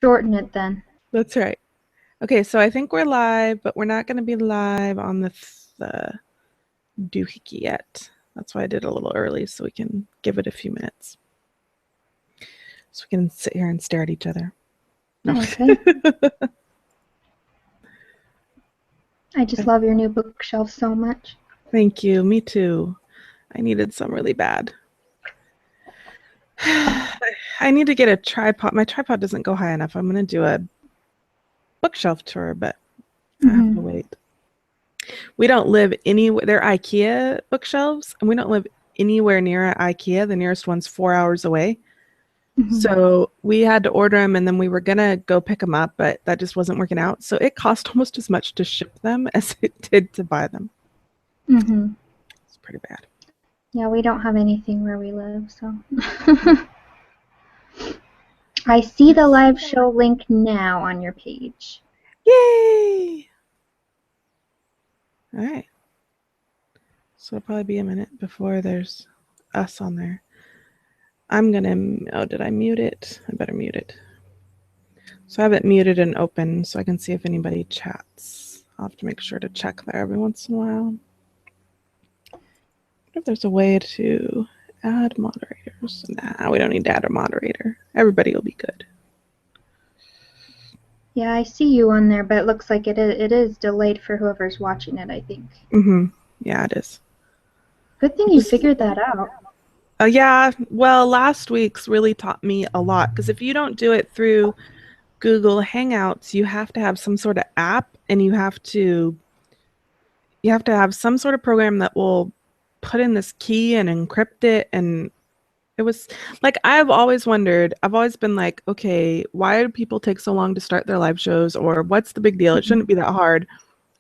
Shorten it then. That's right. Okay, so I think we're live, but we're not going to be live on the doohickey yet. That's why I did a little early, so we can give it a few minutes. So we can sit here and stare at each other. No. Okay. I just love your new bookshelf so much. Thank you. Me too. I needed some really bad. I need to get a tripod. My tripod doesn't go high enough. I'm going to do a bookshelf tour, but I have to wait. We don't live anywhere. They're IKEA bookshelves, and we don't live anywhere near IKEA. The nearest one's 4 hours away. So we had to order them, and then we were going to go pick them up, but that just wasn't working out. So it cost almost as much to ship them as it did to buy them. It's pretty bad. Yeah, we don't have anything where we live, so. I see the live show link now on your page. Yay! All right. So it'll probably be a minute before there's us on there. I'm going to, oh, did I mute it? I better mute it. So I have it muted and open so I can see if anybody chats. I'll have to make sure to check there every once in a while. If there's a way to add moderators. Nah, we don't need to add a moderator. Everybody will be good. Yeah, I see you on there, but it looks like it is delayed for whoever's watching it, I think. Yeah, it is. Good thing you figured that out. Yeah, well, last week's really taught me a lot, because if you don't do it through Google Hangouts, you have to have some sort of app, and you have to have some sort of program that will put in this key and encrypt it. And it was like, I've always wondered, I've always been like, okay, why do people take so long to start their live shows, or what's the big deal? It shouldn't be that hard.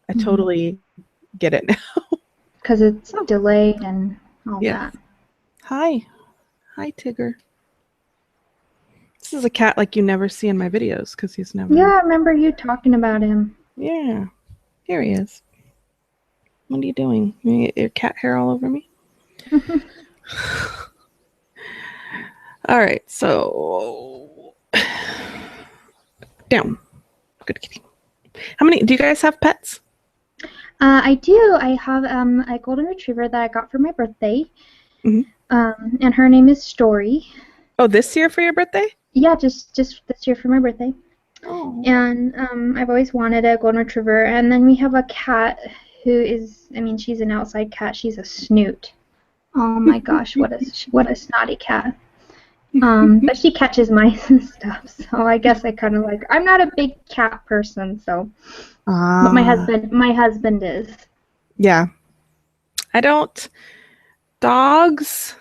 I totally get it now. Because it's delayed and all that. Hi, Tigger. This is a cat like you never see in my videos, because he's never. Yeah, I remember you talking about him. Yeah, here he is. What are you doing? You get your cat hair all over me? All right, so down. Good kitty. How many do you guys have pets? I do. I have a golden retriever that I got for my birthday. And her name is Story. Oh, this year for your birthday? Yeah, just this year for my birthday. Oh. And I've always wanted a golden retriever. And then we have a cat who is, I mean, she's an outside cat. She's a snoot. Oh my gosh, what a snotty cat. But she catches mice and stuff. So I guess I kind of like. I'm not a big cat person, so. But my husband is. Yeah. I don't. Dogs.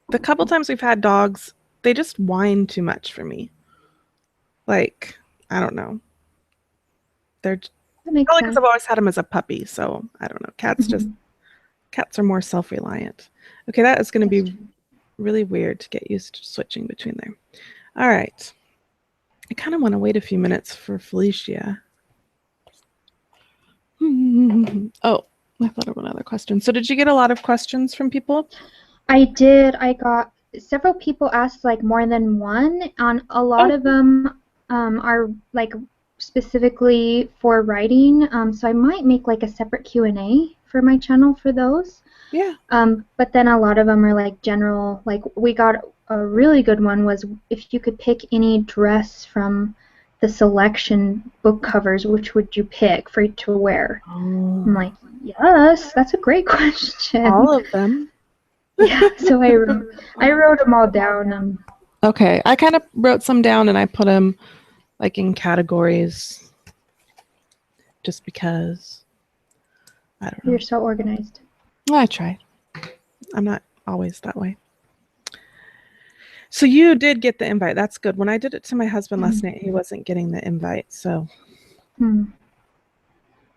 The couple times we've had dogs, they just whine too much for me. Like, I don't know. They're probably because I've always had them as a puppy, so I don't know. Cats cats are more self-reliant. Okay, that is going to be really weird to get used to switching between there. All right. I kind of want to wait a few minutes for Felecia. Oh, I thought of another question. So did you get a lot of questions from people? I did. I got several people asked like more than one. On a lot of them are like specifically for writing. So I might make like a separate Q&A for my channel for those. Yeah. But then a lot of them are like general. Like we got a really good one was if you could pick any dress from the selection book covers, which would you pick for you to wear? I'm like, yes, that's a great question. All of them. Yeah, so I wrote them all down. Okay, I kind of wrote some down and I put them like in categories just because I don't know. You're so organized. I tried. I'm not always that way. So you did get the invite. That's good. When I did it to my husband last night, he wasn't getting the invite. So, all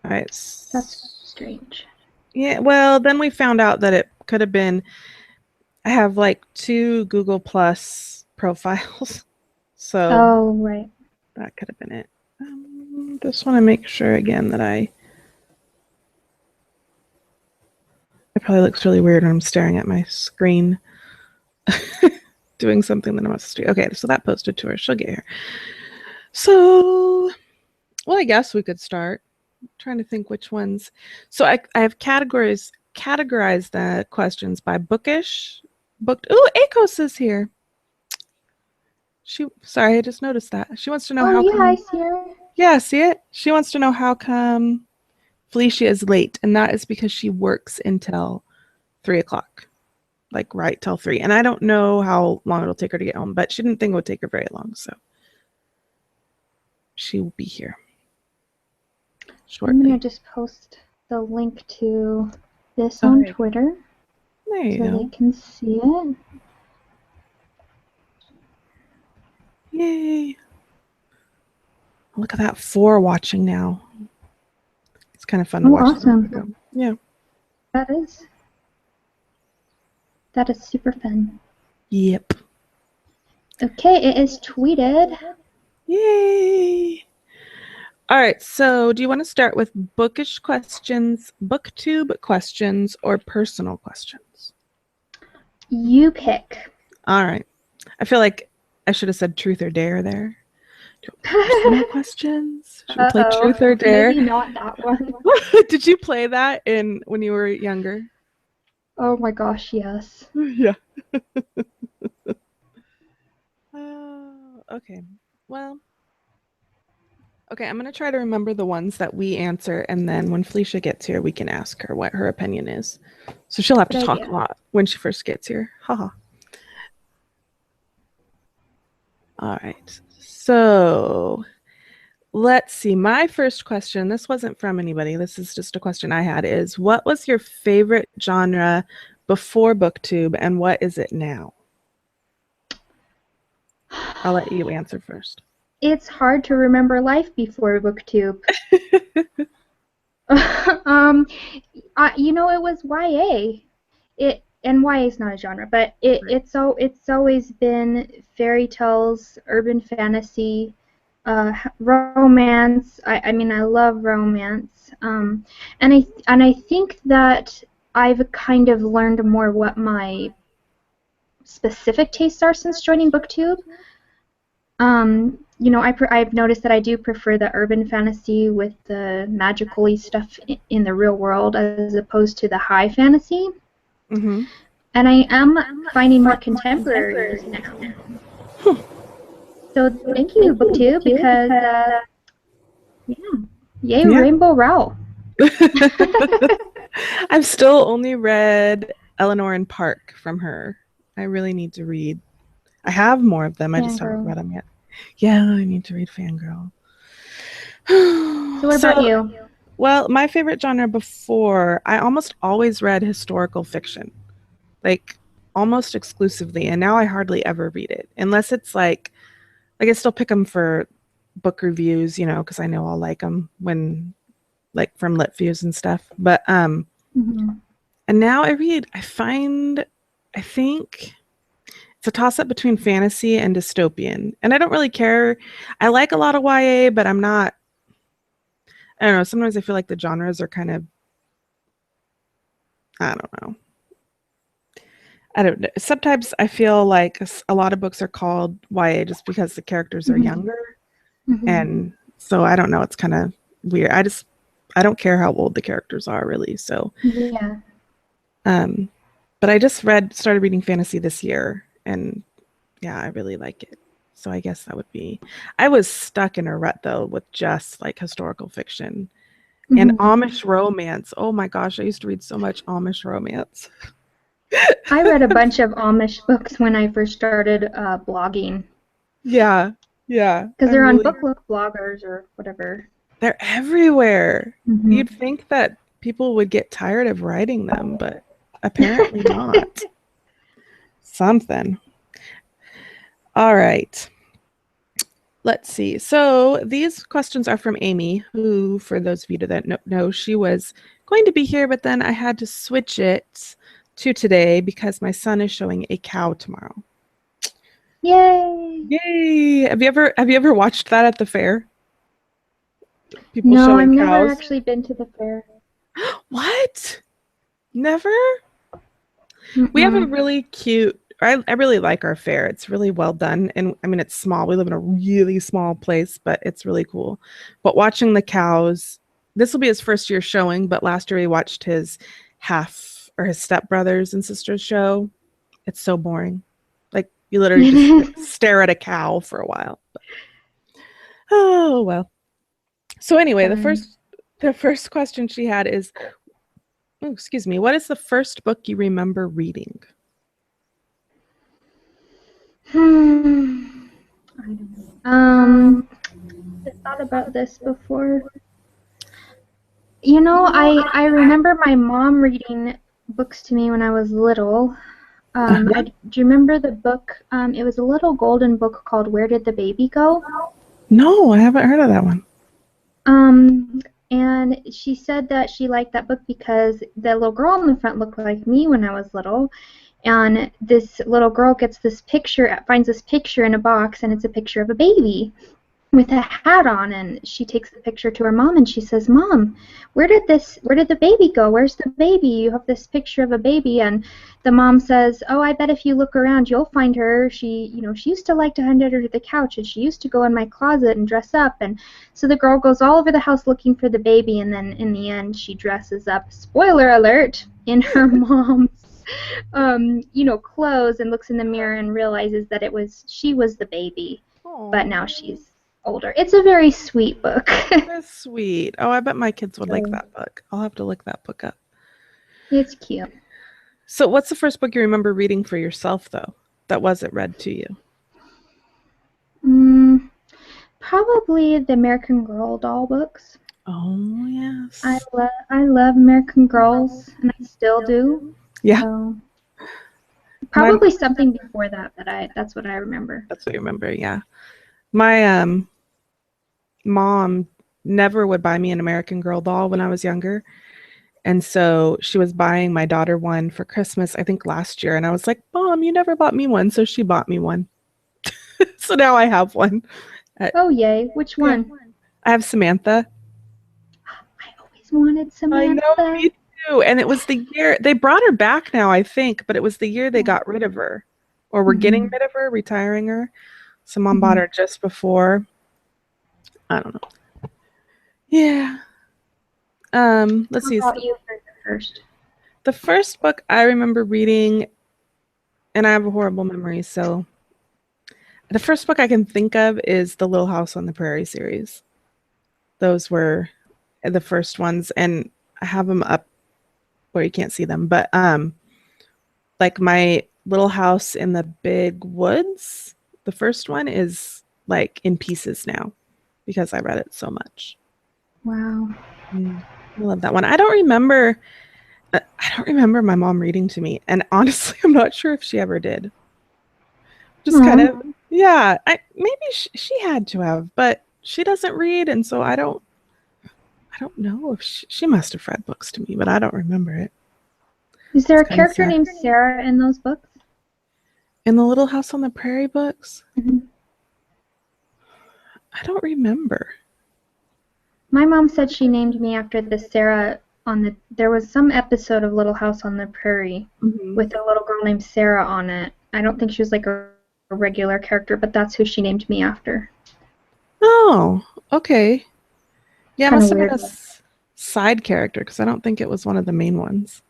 right. That's strange. Yeah. Well, then we found out that it could have been. I have like 2 Google Plus profiles, so. Oh, right. That could have been it. Just want to make sure again that it probably looks really weird when I'm staring at my screen. Doing something that I'm supposed to do. Okay, so that posted to her. She'll get here. So, well, I guess we could start. I'm trying to think which ones. So I have categorized the questions by bookish, booked. Ooh, Akos is here. Sorry, I just noticed that. She wants to know how come. I see her. Yeah, see it? She wants to know how come Felecia is late, and that is because she works until 3 o'clock, like right till 3. And I don't know how long it'll take her to get home, but she didn't think it would take her very long, so she will be here shortly. I'm gonna just post the link to this on Twitter there you so go. they can see it. Yay! Look at that, 4 watching now. It's kind of fun to watch. Awesome! Yeah, that is super fun. Yep. Okay, it is tweeted. Yay! All right, so do you want to start with bookish questions, booktube questions, or personal questions? You pick. All right. I feel like I should have said truth or dare there. Personal questions? Should we play truth or dare? Maybe not that one. Did you play that when you were younger? Oh my gosh, yes. Yeah. Okay. Well. Okay, I'm going to try to remember the ones that we answer, and then when Felecia gets here, we can ask her what her opinion is. So she'll have to talk a lot when she first gets here. Haha. All right. So let's see. My first question, this wasn't from anybody. This is just a question I had, is what was your favorite genre before Booktube, and what is it now? I'll let you answer first. It's hard to remember life before Booktube. You know, it was YA. And YA is not a genre, but it's always been fairy tales, urban fantasy, romance. I mean, I love romance. And I think that I've kind of learned more what my specific tastes are since joining Booktube. You know, I've noticed that I do prefer the urban fantasy with the magical-y stuff in the real world as opposed to the high fantasy. Mm-hmm. And I am finding more contemporary now. So thank you, Booktube, because yay, Rainbow Rowell. I've still only read Eleanor and Park from her. I really need to read. I have more of them. I just haven't read them yet. Yeah, I need to read Fangirl. So what about you? Well, my favorite genre before, I almost always read historical fiction. Like, almost exclusively. And now I hardly ever read it. Unless it's like I still pick them for book reviews, you know, because I know I'll like them when, like, from Lit Views and stuff. But, and now I think it's a toss-up between fantasy and dystopian. And I don't really care. I like a lot of YA, but I don't know. Sometimes I feel like the genres are kind of, I don't know. Sometimes I feel like a lot of books are called YA just because the characters are younger. And so I don't know. It's kind of weird. I don't care how old the characters are, really. So, yeah. But I just started reading fantasy this year. And yeah, I really like it. So I guess that would be. I was stuck in a rut though with just like historical fiction and Amish romance. Oh my gosh, I used to read so much Amish romance. I read a bunch of Amish books when I first started blogging. Yeah. Because they're on book bloggers or whatever. They're everywhere. You'd think that people would get tired of writing them, but apparently not. Something. All right. Let's see. So these questions are from Amy, who, for those of you that know, she was going to be here, but then I had to switch it to today because my son is showing a cow tomorrow. Yay! Yay! Have you ever watched that at the fair? People no, showing I've cows? never actually been to the fair. What? Never? We have a really cute I really like our fair. It's really well done. And I mean, it's small. We live in a really small place, but it's really cool. But watching the cows, this will be his first year showing, but last year we watched his his stepbrothers and sisters show. It's so boring. Like you literally just stare at a cow for a while. But, oh well. So anyway, the first question she had is, oh, excuse me, what is the first book you remember reading? I don't know. I thought about this before. You know, I remember my mom reading books to me when I was little. Do you remember the book? It was a little golden book called Where Did the Baby Go? No, I haven't heard of that one. And she said that she liked that book because the little girl in the front looked like me when I was little. And this little girl gets this picture, finds this picture in a box, and it's a picture of a baby with a hat on, and she takes the picture to her mom and she says, "Mom, where did the baby go? Where's the baby? You have this picture of a baby." And the mom says, "Oh, I bet if you look around you'll find her. She used to like to hide under the couch, and she used to go in my closet and dress up." And so the girl goes all over the house looking for the baby, and then in the end she dresses up, spoiler alert, in her mom's clothes, and looks in the mirror and realizes that she was the baby. Aww. But now she's older. It's a very sweet book. That's sweet. Oh, I bet my kids would like that book. I'll have to look that book up. It's cute. So what's the first book you remember reading for yourself, though, that wasn't read to you? Probably the American Girl doll books. Oh, yes. I love American Girls, and I still do. Yeah. So probably something before that, but that's what I remember. That's what you remember, yeah. My mom never would buy me an American Girl doll when I was younger. And so she was buying my daughter one for Christmas, I think last year. And I was like, "Mom, you never bought me one." So she bought me one. So now I have one. Oh, yay. Which one? Yeah. I have Samantha. I always wanted Samantha. I know, me too. And it was the year, they brought her back now, I think, but it was the year they got rid of her. Or were getting rid of her, retiring her. So Mom bought her just before. I don't know. Yeah. Let's see. How about you for the first? The first book I remember reading, and I have a horrible memory, so the first book I can think of is the Little House on the Prairie series. Those were the first ones, and I have them up where you can't see them, but like my Little House in the Big Woods, the first one is like in pieces now because I read it so much. Wow. I love that one. I don't remember my mom reading to me, and honestly, I'm not sure if she ever did. Just kind of, yeah. Maybe she had to have, but she doesn't read, and so I don't know if she must have read books to me, but I don't remember it. Is there a character named Sarah in those books? In the Little House on the Prairie books? Mm-hmm. I don't remember. My mom said she named me after the Sarah there was some episode of Little House on the Prairie with a little girl named Sarah on it. I don't think she was like a regular character, but that's who she named me after. Oh, okay. Yeah, it must have been a weird. side character because I don't think it was one of the main ones.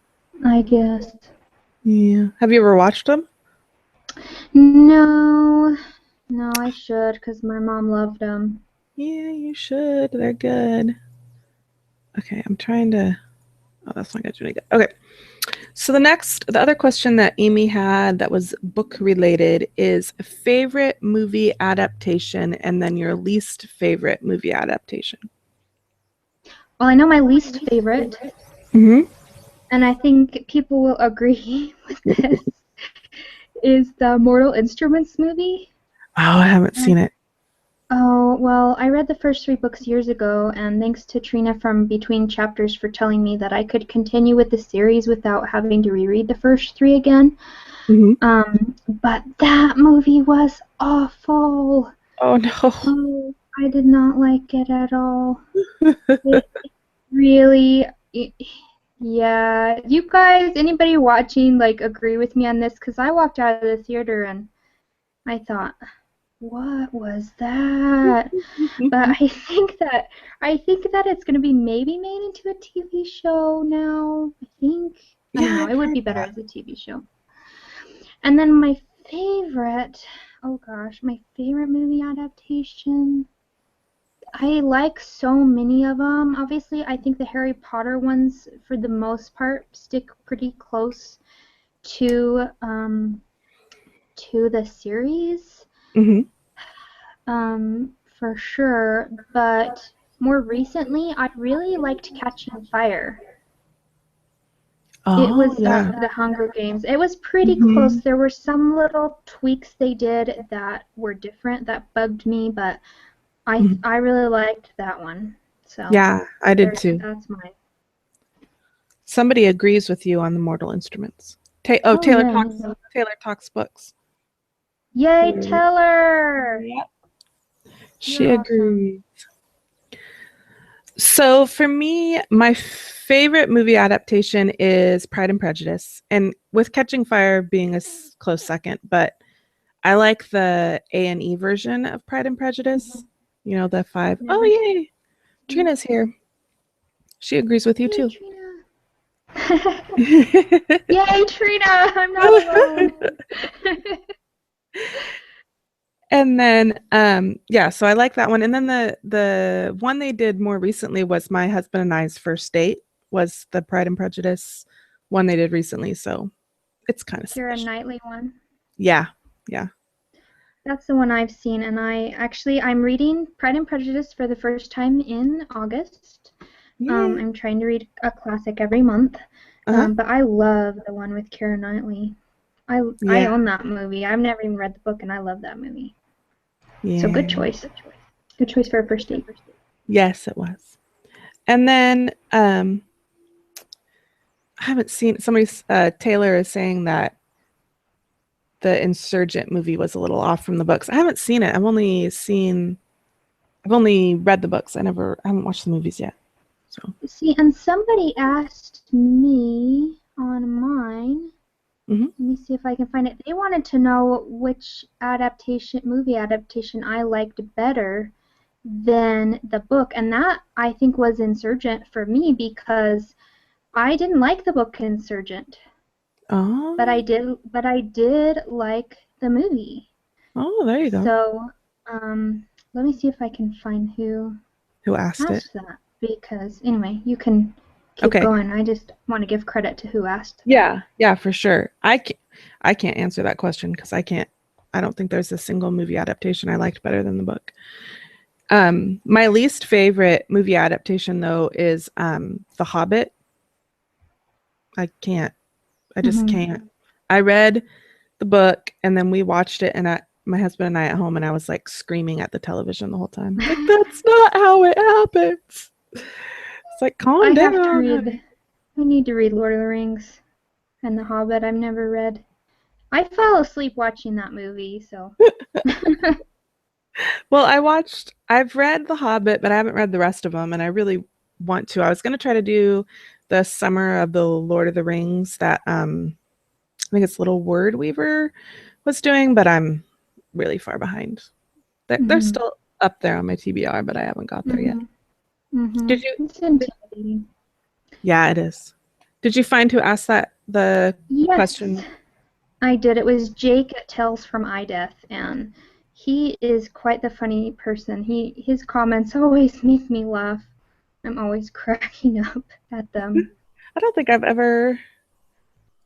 I guess. Yeah. Have you ever watched them? No, I should because my mom loved them. Yeah, you should. They're good. Okay, I'm trying to... Oh, that's not going to do any good. Okay. So the other question that Amy had that was book related is favorite movie adaptation and then your least favorite movie adaptation. Well, I know my least favorite, and I think people will agree with this, is the Mortal Instruments movie. Oh, I haven't seen it. Oh, well, I read the first 3 books years ago, and thanks to Trina from Between Chapters for telling me that I could continue with the series without having to reread the first 3 again. But that movie was awful. Oh, no. Oh, I did not like it at all. It really, Yeah, you guys, anybody watching, like, agree with me on this? Because I walked out of the theater and I thought, what was that? But I think that it's gonna be maybe made into a TV show now. I don't Yeah, know. I've It would heard be better that. as a TV show. And then my favorite, oh gosh, my favorite movie adaptation. I like so many of them. Obviously, I think the Harry Potter ones, for the most part, stick pretty close to the series, Hmm. for sure. But more recently, I really liked Catching Fire. It Oh, was yeah. the Hunger Games. It was pretty Hmm. close. There were some little tweaks they did that were different that bugged me, but I really liked that one. So Yeah, I did too. that's mine. Somebody agrees with you on the Mortal Instruments. Oh Taylor yay! talks. Taylor talks books. Yay, Yep. Taylor! She You're awesome. agrees. So for me, my favorite movie adaptation is Pride and Prejudice, and with Catching Fire being a close second, but I like the A&E version of Pride and Prejudice. You know, the five. Oh, Never. yay! Trina's here. She agrees with you Yay, too. Trina! Yay, Trina! I'm not alone. And then yeah, so I like that one. And then the one they did more recently was My Husband and I's First Date, was the Pride and Prejudice one they did recently, so it's kind of Keira special. Knightley one. Yeah. Yeah. That's the one I've seen, and I'm reading Pride and Prejudice for the first time in August. Yay. I'm trying to read a classic every month, Uh-huh. but I love the one with Keira Knightley. I Yeah. own that movie. I've never even read the book, and I love that movie. So good Yeah. choice. Good choice for a first date. Yes, it was. And then I haven't seen Taylor is saying that the Insurgent movie was a little off from the books. I haven't seen it. I've only read the books. I haven't watched the movies yet. So See, and somebody asked me on mine. hmm. Let me see if I can find it. They wanted to know which movie adaptation I liked better than the book, and that I think was Insurgent for me because I didn't like the book Insurgent, Oh, but I did like the movie. oh, there you go. So, let me see if I can find who Who asked it? asked that because anyway, you can keep Okay. going. I just want to give credit to who asked that. Yeah, yeah, for sure. I can't answer that question because I don't think there's a single movie adaptation I liked better than the book. My least favorite movie adaptation though is The Hobbit. I can't. I just Hmm. can't. I read the book and then we watched it, and my husband and I at home, and I was like screaming at the television the whole time. Like, that's not how it happens. It's like, calm I have to down, read. honey. I need to read Lord of the Rings and The Hobbit. I've never read. I fell asleep watching that movie, so. Well, I've read The Hobbit, but I haven't read the rest of them, and I really want to. I was going to try to do the Summer of the Lord of the Rings that I think it's Little Word Weaver was doing, but I'm really far behind. They're Hmm. still up there on my TBR, but I haven't got there yet. Hmm. Hmm. Did you? It's intimidating. Yeah, it is. Did you find who asked the Yes, question? I did. It was Jake at Tales from iDeath, and he is quite the funny person. His comments always make me laugh. I'm always cracking up at them. I don't think I've ever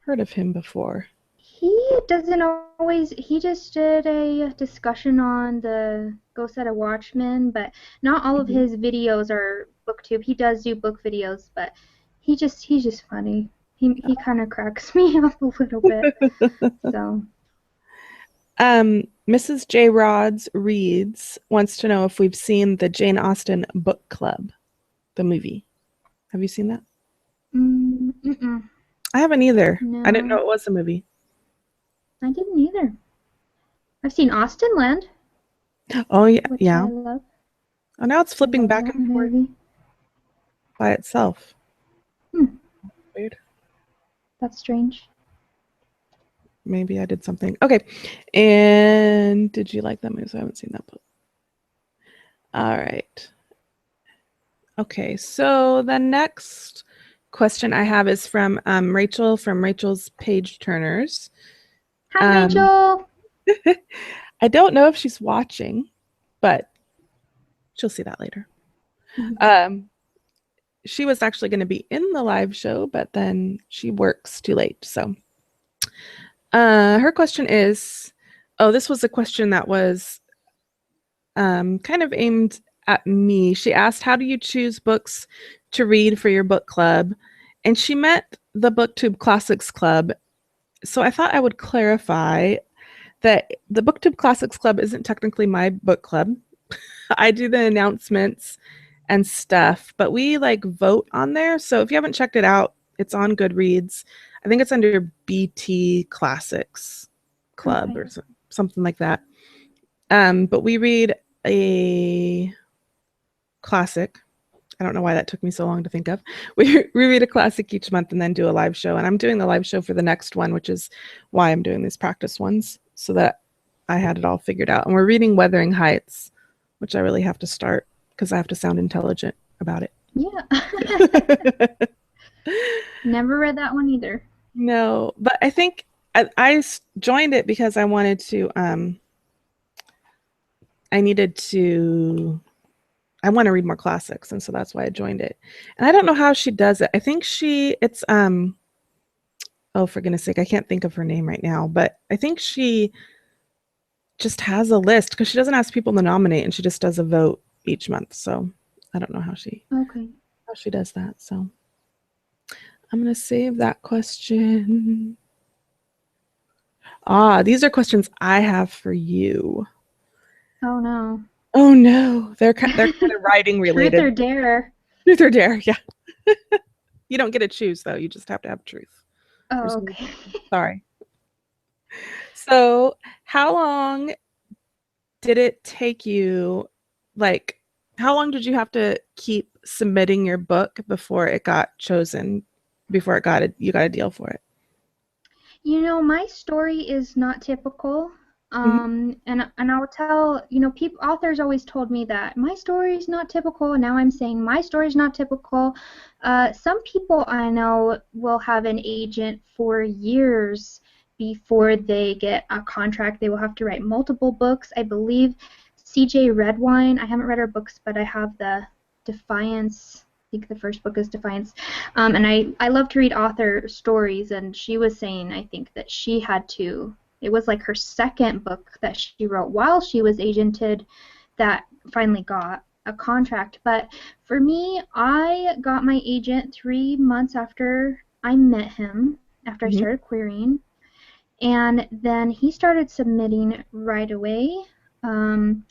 heard of him before. He doesn't always. He just did a discussion on the Ghost at a Watchmen, but not all of Mhm. his videos are booktube. He does do book videos, but he's just funny. He kind of cracks me up a little bit. So Mrs. J. Rods Reads wants to know if we've seen the Jane Austen Book Club, the movie. Have you seen that? mm-mm. I haven't either. I didn't know No, it was a movie. I didn't either. I've seen Austin Land, Oh yeah, which I yeah. love. Oh, now it's I flipping love back that and forth movie. by itself. Hmm. Weird. That's strange. Maybe I did something. Okay. And did you like that movie? So I haven't seen that book. All right. Okay. So the next question I have is from Rachel from Rachel's Page Turners. Hi, Rachel. I don't know if she's watching, but she'll see that later. She was actually going to be in the live show, but then she works too late. So her question is, this was a question that was kind of aimed at me. She asked, how do you choose books to read for your book club? And she meant the Booktube Classics Club. So I thought I would clarify that the Booktube Classics Club isn't technically my book club. I do the announcements and stuff, but we like vote on there. So if you haven't checked it out, it's on Goodreads. I think it's under BT Classics Club or something like that. But we read a classic. I don't know why that took me so long to think of. We read a classic each month and then do a live show. And I'm doing the live show for the next one, which is why I'm doing these practice ones, so that I had it all figured out. And we're reading Wuthering Heights, which I really have to start because I have to sound intelligent about it. Yeah. Never read that one either. No, but I think I joined it because I wanted to, I want to read more classics, and so that's why I joined it. And I don't know how she does it. I think it's oh, for goodness sake, I can't think of her name right now, but I think she just has a list because she doesn't ask people to nominate, and she just does a vote each month. So I don't know how she does that. So I'm going to save that question. These are questions I have for you. Oh no. Oh no, they're kind of writing related. Truth or dare? Truth or dare, yeah. You don't get to choose though. You just have to have truth. Oh, okay. Sorry. So, how long did it take you? Like, how long did you have to keep submitting your book before it got chosen? Before you got a deal for it? You know, my story is not typical. And I will tell, authors always told me that my story is not typical, and now I'm saying my story is not typical. Some people I know will have an agent for years before they get a contract. They will have to write multiple books. I believe CJ Redwine, I haven't read her books, but I have the Defiance. I think the first book is Defiance. And I love to read author stories, and she was saying, I think, that she had to, it was like her second book that she wrote while she was agented that finally got a contract. But for me, I got my agent 3 months after I met him, after I started querying. And then he started submitting right away. And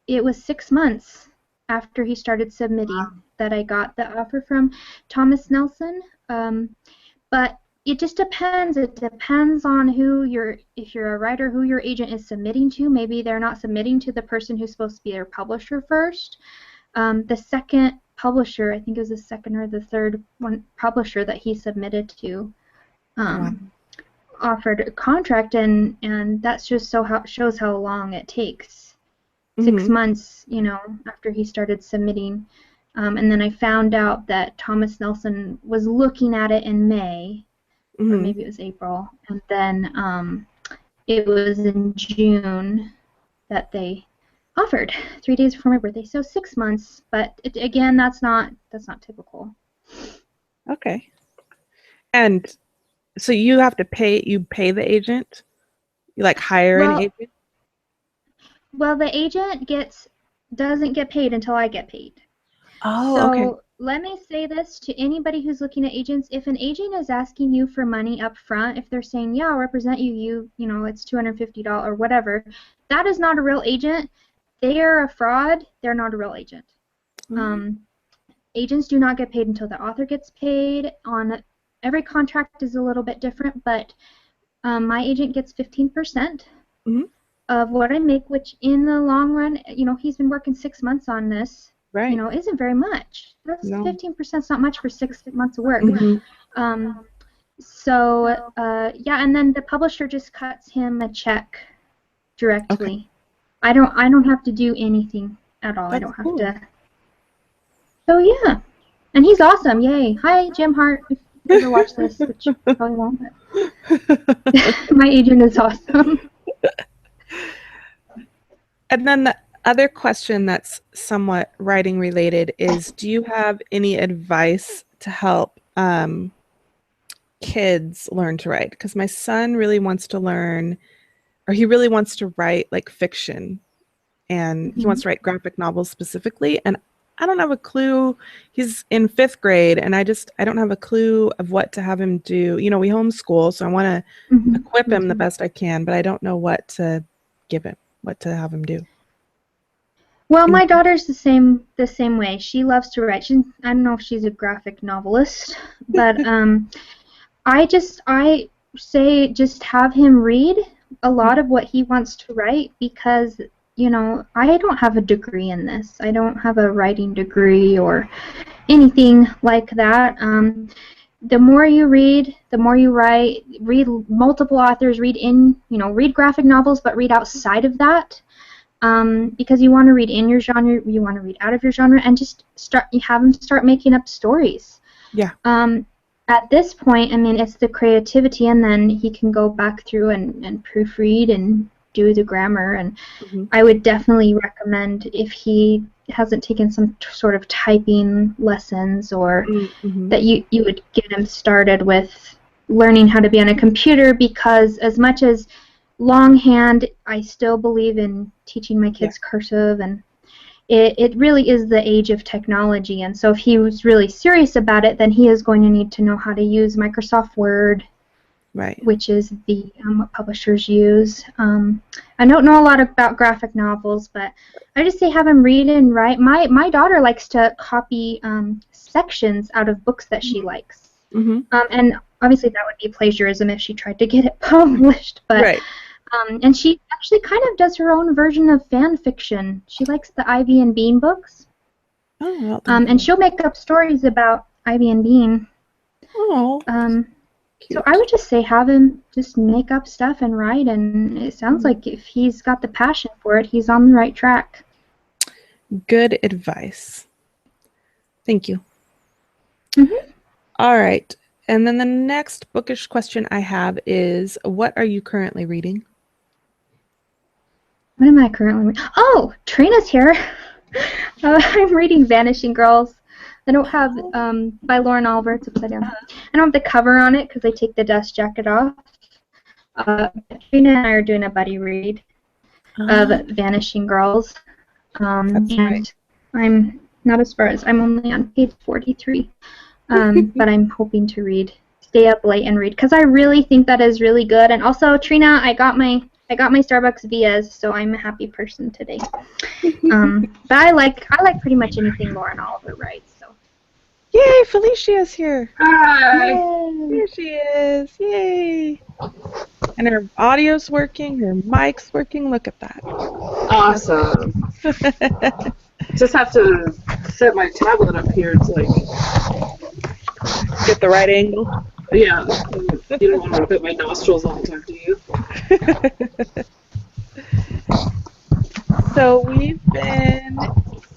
it was 6 months after he started submitting that I got the offer from Thomas Nelson. But it just depends. It depends on if you're a writer, who your agent is submitting to. Maybe they're not submitting to the person who's supposed to be their publisher first. The second publisher, I think it was the second or the third one publisher that he submitted to, offered a contract, and that's just shows how long it takes. 6 months, after he started submitting. And then I found out that Thomas Nelson was looking at it in May, or maybe it was April, and then it was in June that they offered, 3 days before my birthday. So 6 months, but again, that's not typical. Okay. And so you have to pay the agent? You like hire an agent? Well, the agent doesn't get paid until I get paid. Oh, so okay. Let me say this to anybody who's looking at agents. If an agent is asking you for money up front, if they're saying, yeah, I'll represent you, it's $250 or whatever, that is not a real agent. They are a fraud. They're not a real agent. Agents do not get paid until the author gets paid. On every contract is a little bit different, but my agent gets 15% of what I make, which in the long run, he's been working 6 months on this. Right. isn't very much. That's No. 15% is not much for 6 months of work. Mm-hmm. Yeah, and then the publisher just cuts him a check directly. Okay. I don't have to do anything at all. I That's don't have cool. to. So yeah, and he's awesome. Yay! Hi, Jim Hart. If you ever watch this, which you probably won't. But my agent is awesome. And then the other question that's somewhat writing related is, do you have any advice to help kids learn to write? Because my son really wants to learn, or he really wants to write like fiction, and he wants to write graphic novels specifically. And I don't have a clue. He's in 5th grade, and I don't have a clue of what to have him do. We homeschool, so I want to equip him the best I can, but I don't know what to give him, what to have him do. Well, my daughter's the same way. She loves to write. I don't know if she's a graphic novelist, but I say just have him read a lot of what he wants to write, because I don't have a degree in this. I don't have a writing degree or anything like that. The more you read, the more you write. Read multiple authors. Read graphic novels, but read outside of that. Because you want to read in your genre, you want to read out of your genre, and just have him start making up stories. Yeah. At this point, it's the creativity, and then he can go back through and proofread and do the grammar. And I would definitely recommend, if he hasn't taken some sort of typing lessons, or that you would get him started with learning how to be on a computer, because as much as longhand, I still believe in teaching my kids cursive, and it really is the age of technology. And so if he was really serious about it, then he is going to need to know how to use Microsoft Word, which is what publishers use. I don't know a lot about graphic novels, but I just say have him read and write. My daughter likes to copy sections out of books that she likes. And obviously that would be plagiarism if she tried to get it published. But and she actually kind of does her own version of fan fiction. She likes the Ivy and Bean books. Oh, and she'll make up stories about Ivy and Bean. Oh. So I would just say have him just make up stuff and write, and it sounds like if he's got the passion for it, he's on the right track. Good advice. Thank you. All right. And then the next bookish question I have is, what are you currently reading? What am I currently reading? Oh, Trina's here. I'm reading Vanishing Girls. I don't have, by Lauren Oliver, it's upside down. I don't have the cover on it because I take the dust jacket off. Trina and I are doing a buddy read of Vanishing Girls. And I'm not as far as, I'm only on page 43. But I'm hoping to stay up late and read, because I really think that is really good. And also, Trina, I got my Starbucks Vias, so I'm a happy person today. But I like pretty much anything Lauren Oliver writes. So. Yay, Felicia's here. Hi. Yay. Here she is. Yay. And her audio's working, her mic's working. Look at that. Awesome. Just have to set my tablet up here to get the right angle. Yeah. You don't want to put my nostrils all the time, do you? So we've been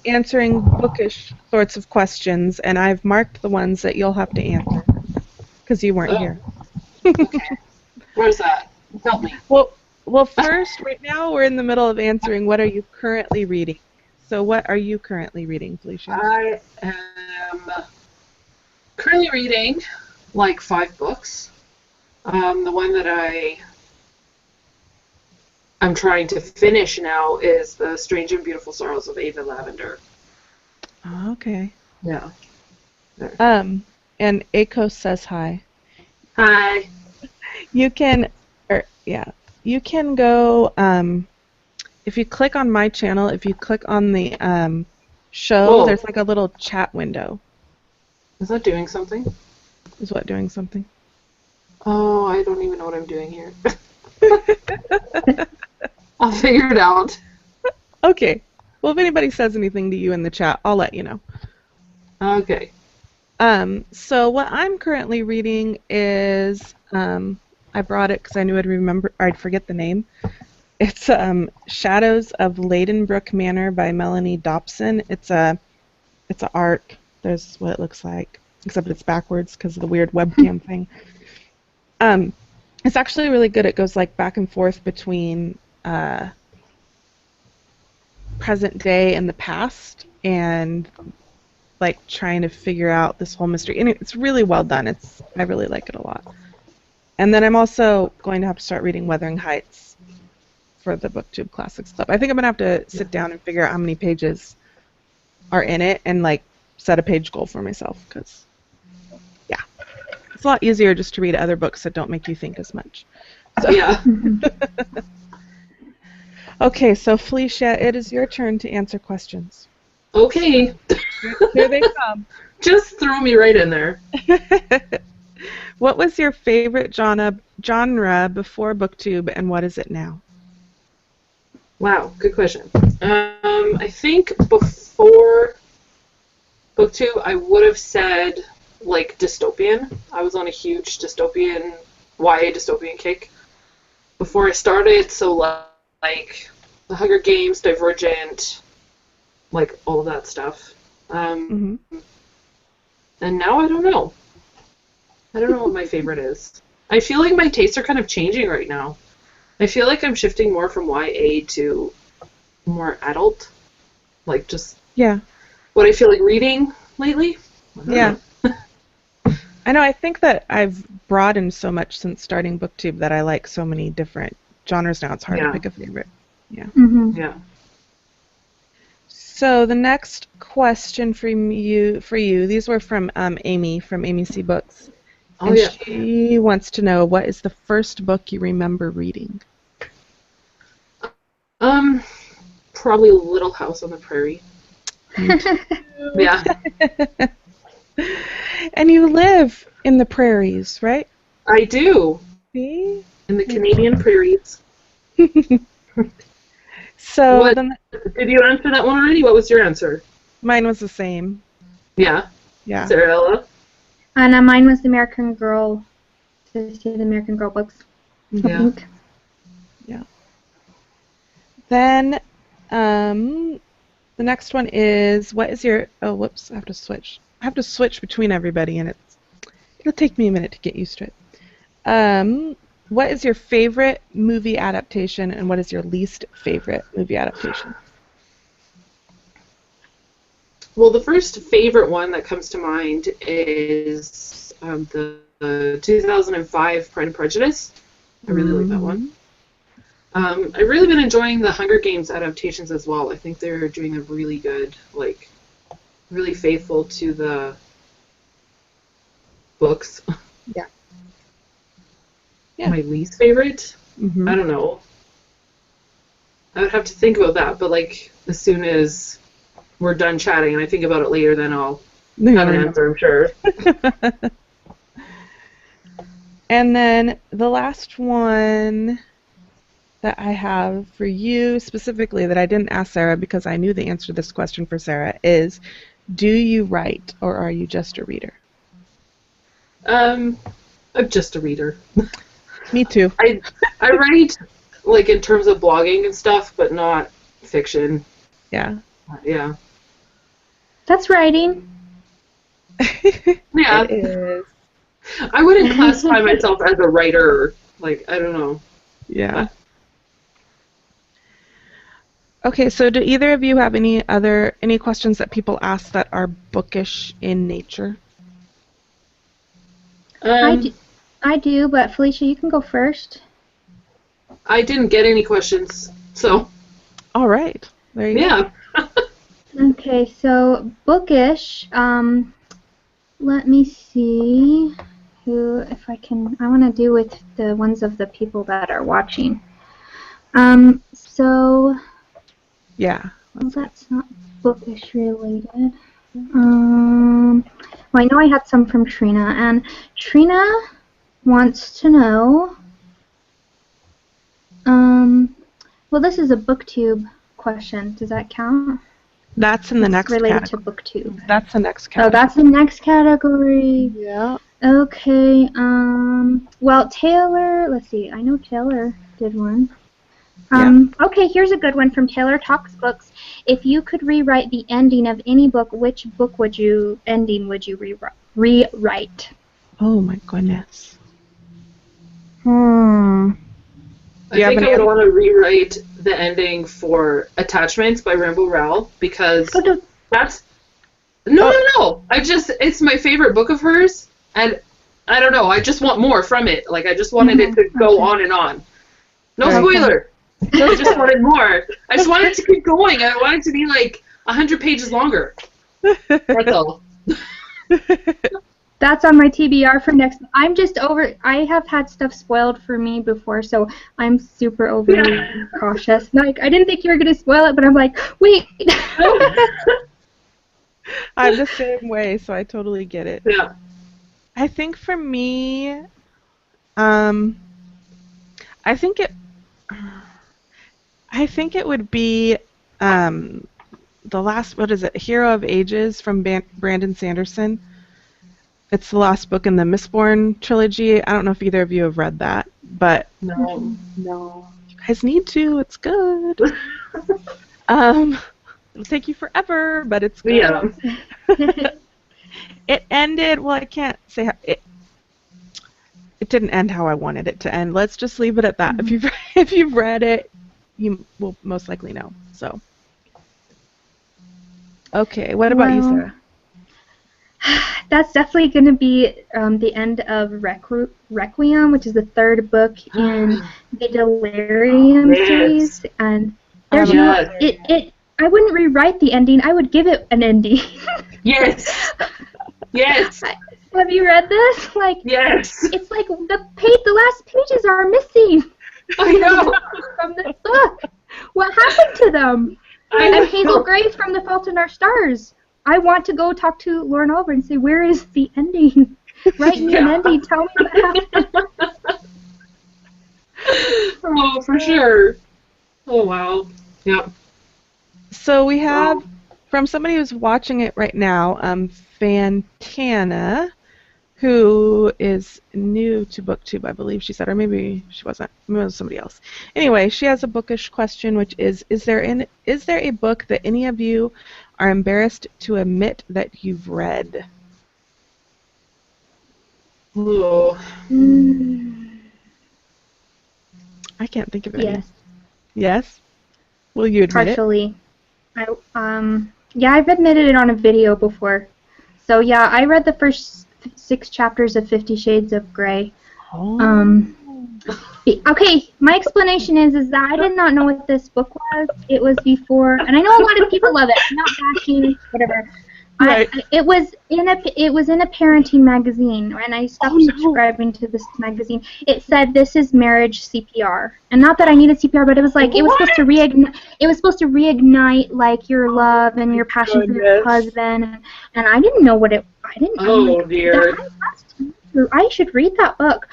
answering bookish sorts of questions, and I've marked the ones that you'll have to answer because you weren't here. Okay. Where's that? Help me. Well, first, right now we're in the middle of answering what are you currently reading. So what are you currently reading, Felecia? I am currently reading like 5 books. The one that I'm trying to finish now is The Strange and Beautiful Sorrows of Ava Lavender. Oh, okay. Yeah. And Akos says hi. Hi. You can go, if you click on my channel, if you click on the show, there's like a little chat window. Is that doing something? Is what doing something? Oh, I don't even know what I'm doing here. I'll figure it out. Okay. Well, if anybody says anything to you in the chat, I'll let you know. Okay. So what I'm currently reading is, I brought it because I knew I'd forget the name. It's Shadows of Ladenbrook Manor by Melanie Dobson. It's a art. There's what it looks like, except it's backwards because of the weird webcam thing. It's actually really good. It goes like back and forth between present day and the past, and like trying to figure out this whole mystery. And it's really well done. I really like it a lot. And then I'm also going to have to start reading Wuthering Heights for the Booktube Classics Club. I think I'm going to have to sit down and figure out how many pages are in it and like set a page goal for myself, because yeah, it's a lot easier just to read other books that don't make you think as much. So. Yeah. Okay, so Felecia, it is your turn to answer questions. Okay. Here they come. Just throw me right in there. What was your favorite genre before Booktube, and what is it now? Wow, good question. I think before Booktube, I would have said like dystopian. I was on a huge YA dystopian kick before I started. So like The Hunger Games, Divergent, like all of that stuff. And now I don't know. I don't know what my favorite is. I feel like my tastes are kind of changing right now. I feel like I'm shifting more from YA to more adult. Like just what I feel like reading lately. Yeah. I know, I think that I've broadened so much since starting Booktube that I like so many different genres now. It's hard to pick a favorite. Yeah. Mm-hmm. Yeah. So the next question for you, these were from Amy from Amy C. Books. Oh, and yeah. She wants to know, what is the first book you remember reading? Probably Little House on the Prairie. Yeah. And you live in the prairies, right? I do. See? In the Canadian prairies. So Did you answer that one already? What was your answer? Mine was the same. Yeah. Yeah. Sara Ella? And mine was the American Girl books. I Yeah. think. Yeah. Then the next one is, what is your... Oh, whoops, I have to switch. I have to switch between everybody, and it'll take me a minute to get used to it. What is your favorite movie adaptation, and what is your least favorite movie adaptation? Well, the first favorite one that comes to mind is the 2005 Pride and Prejudice. I really like that one. I've really been enjoying the Hunger Games adaptations as well. I think they're doing a really good, like, really faithful to the books. Yeah. My least favorite? Mm-hmm. I don't know. I would have to think about that, but like as soon as we're done chatting and I think about it later, then I'll have an answer, I'm sure. And then the last one that I have for you specifically that I didn't ask Sara because I knew the answer to this question for Sara is, do you write or are you just a reader? I'm just a reader. Me too. I write like in terms of blogging and stuff, but not fiction. Yeah. Yeah. That's writing. Yeah. It is. I wouldn't classify myself as a writer. Like, I don't know. Yeah. Okay, so do either of you have any questions that people ask that are bookish in nature? I do, but Felecia, you can go first. I didn't get any questions, so. All right. There you go. Yeah. Okay, so bookish. Let me see if I want to do with the ones of the people that are watching. So. Yeah. Well, that's not bookish related. Well, I know I had some from Trina, and Trina wants to know. Well, this is a Booktube question. Does that count? That's in the It's next related category. to BookTube. That's the next Oh, category. that's the next category. Yeah. Okay. Well, Taylor. Let's see. I know Taylor did one. Okay, here's a good one from Taylor Talks Books. If you could rewrite the ending of any book, which book ending would you rewrite? Oh my goodness. I think I would want to rewrite the ending for Attachments by Rainbow Rowell because that's... No. It's my favorite book of hers, and I don't know, I just want more from it. Like, I just wanted it to go on and on. No spoiler! I just wanted more. I just wanted it to keep going. I wanted it to be like 100 pages longer. That's all. That's on my TBR for next. I'm just over. I have had stuff spoiled for me before, so I'm super overly cautious. Like, I didn't think you were gonna spoil it, but I'm like, wait. I'm the same way, so I totally get it. Yeah. I think for me, I think it would be the last, what is it, Hero of Ages from Brandon Sanderson. It's the last book in the Mistborn trilogy. I don't know if either of you have read that, but No. You guys need to. It's good. It'll take you forever, but it's good. Yeah. It ended, well, I can't say how, it didn't end how I wanted it to end. Let's just leave it at that. If you've read it, you will most likely know. So, okay, what about you, Sarah? That's definitely going to be the end of Requiem, which is the third book in the Delirium series, and there's I wouldn't rewrite the ending. I would give it an ending. Yes. Yes. Have you read this? Like, yes. It's like the last pages are missing. I know. From this book. What happened to them? And Hazel Grace from The Fault in Our Stars. I want to go talk to Lauren Oliver and say, where is the ending? Write me an ending. Tell me what happened. Oh, for sure. Oh, wow. Yeah. So we have, from somebody who's watching it right now, Fantana, who is new to BookTube, I believe she said, or maybe she wasn't. Maybe it was somebody else. Anyway, she has a bookish question, which is there a book that any of you are embarrassed to admit that you've read? Oh. I can't think of any. Yes. Yes? Will you admit Partially. Yeah, I've admitted it on a video before. So yeah, I read the first 6 chapters of 50 Shades of Grey. Okay, my explanation is that I did not know what this book was. It was before, and I know a lot of people love it. I'm not bashing, whatever. Right. It was in a parenting magazine, and I stopped subscribing to this magazine. It said, "This is marriage CPR," and not that I needed CPR, but it was like it was supposed to reignite. It was supposed to reignite like your love and your passion for your husband, and I didn't know what it. I didn't. Oh dear. I should read that book.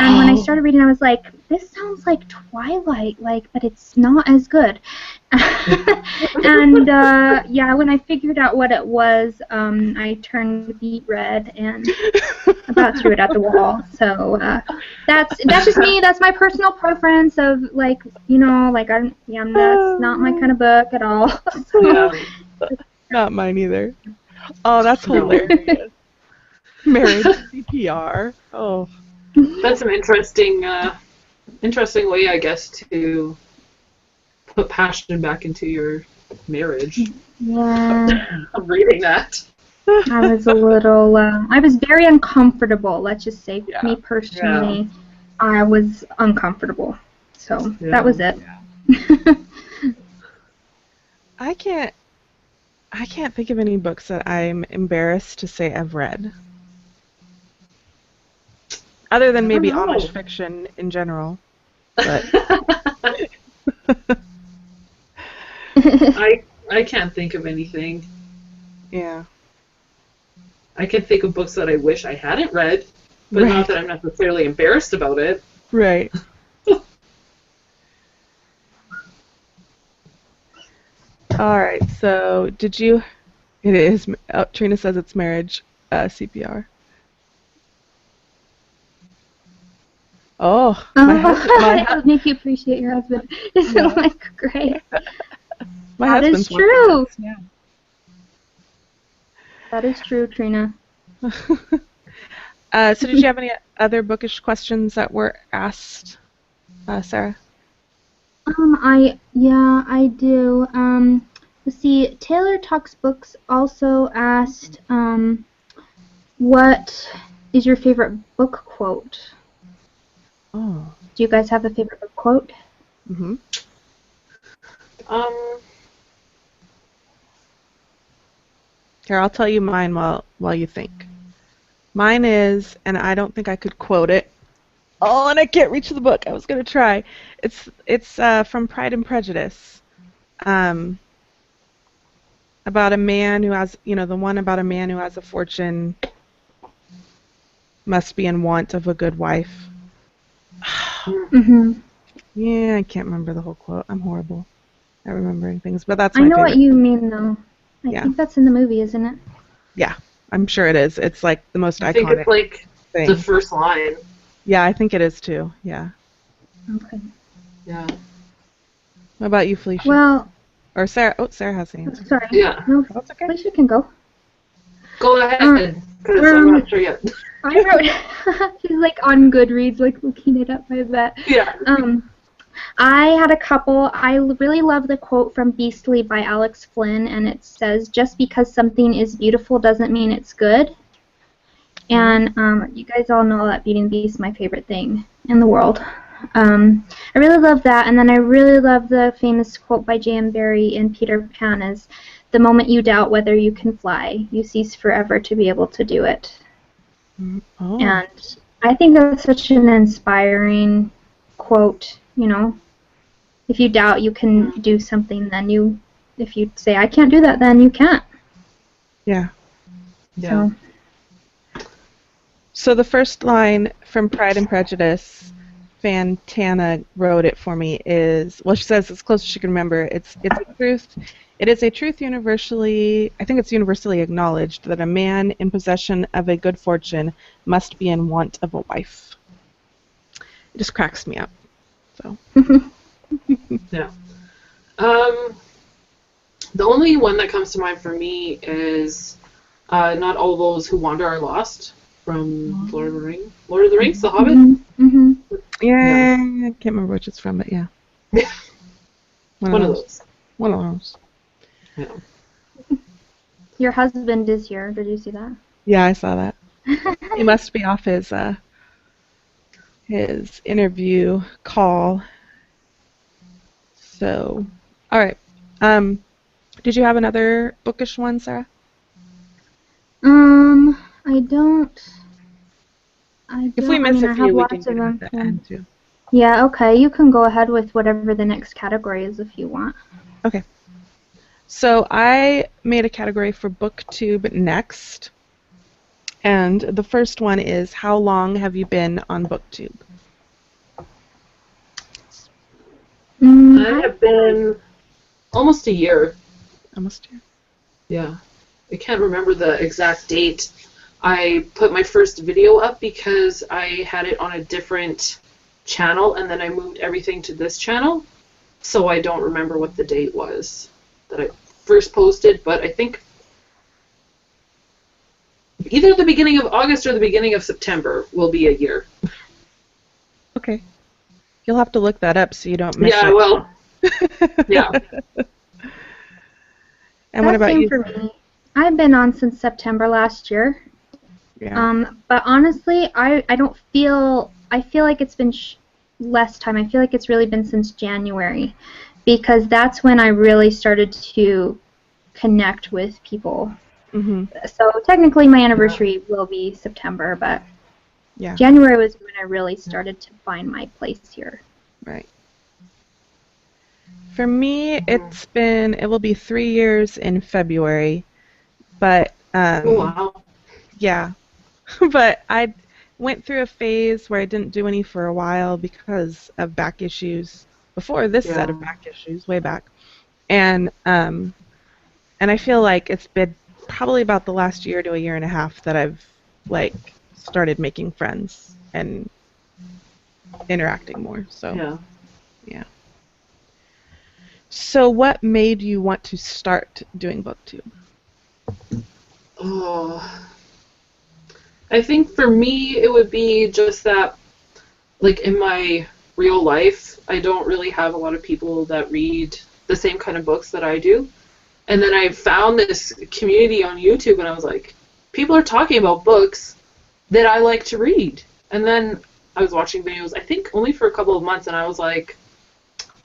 And when I started reading, I was like, this sounds like Twilight, but it's not as good. And, yeah, when I figured out what it was, I turned beet red and about threw it at the wall. So that's just me. That's my personal preference of, that's not my kind of book at all. So, Not mine either. Oh, that's hilarious. Marriage CPR. Oh. That's an interesting way, I guess, to put passion back into your marriage. Yeah. I'm reading that. I was a little, I was very uncomfortable, let's just say. Me personally, I was uncomfortable. So that was it. Yeah. I can't think of any books that I'm embarrassed to say I've read. Other than maybe Amish fiction in general. But I can't think of anything. Yeah. I can think of books that I wish I hadn't read, but not that I'm necessarily embarrassed about it. Right. All right. So, did you? It is. Oh, Trina says it's marriage CPR. Oh, It'll make you appreciate your husband. Isn't like great? That is true. Yeah. That is true, Trina. So did you have any other bookish questions that were asked, Sarah? I do. Let's see. Taylor Talks Books also asked, what is your favorite book quote? Oh. Do you guys have a favorite book quote? Mm-hmm. Here, I'll tell you mine while you think. Mine is, and I don't think I could quote it. Oh, and I can't reach the book. I was gonna try. It's from Pride and Prejudice. About a man who has, the one about a man who has a fortune must be in want of a good wife. Mm-hmm. Yeah, I can't remember the whole quote. I'm horrible at remembering things, but that's I my know favorite. what you mean, though. I think that's in the movie, isn't it? Yeah, I'm sure it is. It's like the most iconic I think it's like thing. the first line. Yeah, I think it is too. Yeah. Okay. Yeah. What about you, Felecia? Well. Or Sarah? Oh, Sarah has the answer. Sorry. Yeah. No, that's okay. Felecia can go. Go ahead, because I'm not sure yet. I wrote. She's like on Goodreads, like looking it up. I bet. Yeah. I had a couple. I really love the quote from Beastly by Alex Flynn, and it says, "Just because something is beautiful doesn't mean it's good." And you guys all know that Beauty and the Beast is my favorite thing in the world. I really love that, and then I really love the famous quote by J.M. Barrie in Peter Pan is, "The moment you doubt whether you can fly, you cease forever to be able to do it." Oh. And I think that's such an inspiring quote, If you doubt you can do something, then if you say, I can't do that, then you can't. Yeah. Yeah. So the first line from Pride and Prejudice, Fantana wrote it for me, is, well, she says as close as she can remember, it's a truth. It is a truth universally, I think it's universally acknowledged that a man in possession of a good fortune must be in want of a wife. It just cracks me up. So. Yeah. The only one that comes to mind for me is not all those who wander are lost from Lord of the Rings. Lord of the Rings, The Hobbit. Mm-hmm. Yeah, I can't remember which it's from, but yeah. One of those. One of those. Yeah. Your husband is here. Did you see that? Yeah, I saw that. He must be off his interview call. So, all right. Did you have another bookish one, Sarah? I don't. If we miss a few, we can get get at the end too. Yeah, okay. You can go ahead with whatever the next category is if you want. Okay. So I made a category for Booktube Next. And the first one is, how long have you been on Booktube? I have been almost a year. Almost a year. Yeah. I can't remember the exact date. I put my first video up because I had it on a different channel, and then I moved everything to this channel. So I don't remember what the date was that I first posted, but I think either the beginning of August or the beginning of September will be a year. Okay. You'll have to look that up so you don't miss it. Yeah, well, yeah. And what about you? For me. I've been on since September last year. Yeah. But honestly, I feel like it's been less time. I feel like it's really been since January, because that's when I really started to connect with people. Mm-hmm. So technically my anniversary will be September, but yeah. January was when I really started to find my place here. Right. For me, it will be 3 years in February, but Oh, wow. yeah. But I went through a phase where I didn't do any for a while because of back issues, before this set of back issues, way back. And I feel like it's been probably about the last year to a year and a half that I've like started making friends and interacting more. So yeah. So what made you want to start doing Booktube? Oh, I think for me it would be just that, like, in my real life, I don't really have a lot of people that read the same kind of books that I do. And then I found this community on YouTube, and I was like, people are talking about books that I like to read. And then I was watching videos, I think only for a couple of months, and I was like,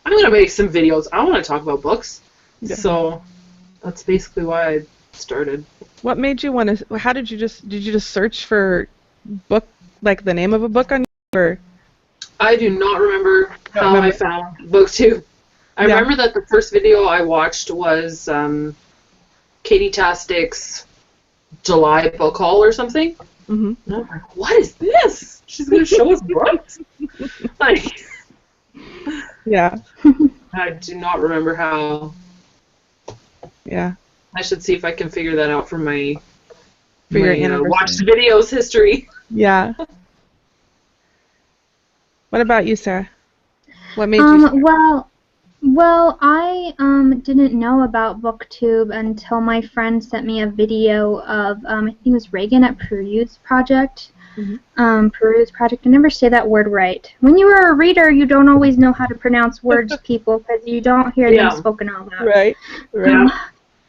I'm going to make some videos. I want to talk about books. Yeah. So that's basically why I started. What made you want to, how did you just search for book, like the name of a book on YouTube? Or? I do not remember how I found Booktube. I remember that the first video I watched was Katie Tastic's July book haul or something. Mm-hmm. And I'm like, what is this? She's going to show us books? Like, yeah. I do not remember how. Yeah. I should see if I can figure that out from my your watched videos history. Yeah. What about you, Sarah? What made you start? Well, I didn't know about Booktube until my friend sent me a video of I think it was Reagan at Peru's project. Mm-hmm. Peru's project. I never say that word right. When you are a reader, you don't always know how to pronounce words, people, because you don't hear them spoken out loud. Right.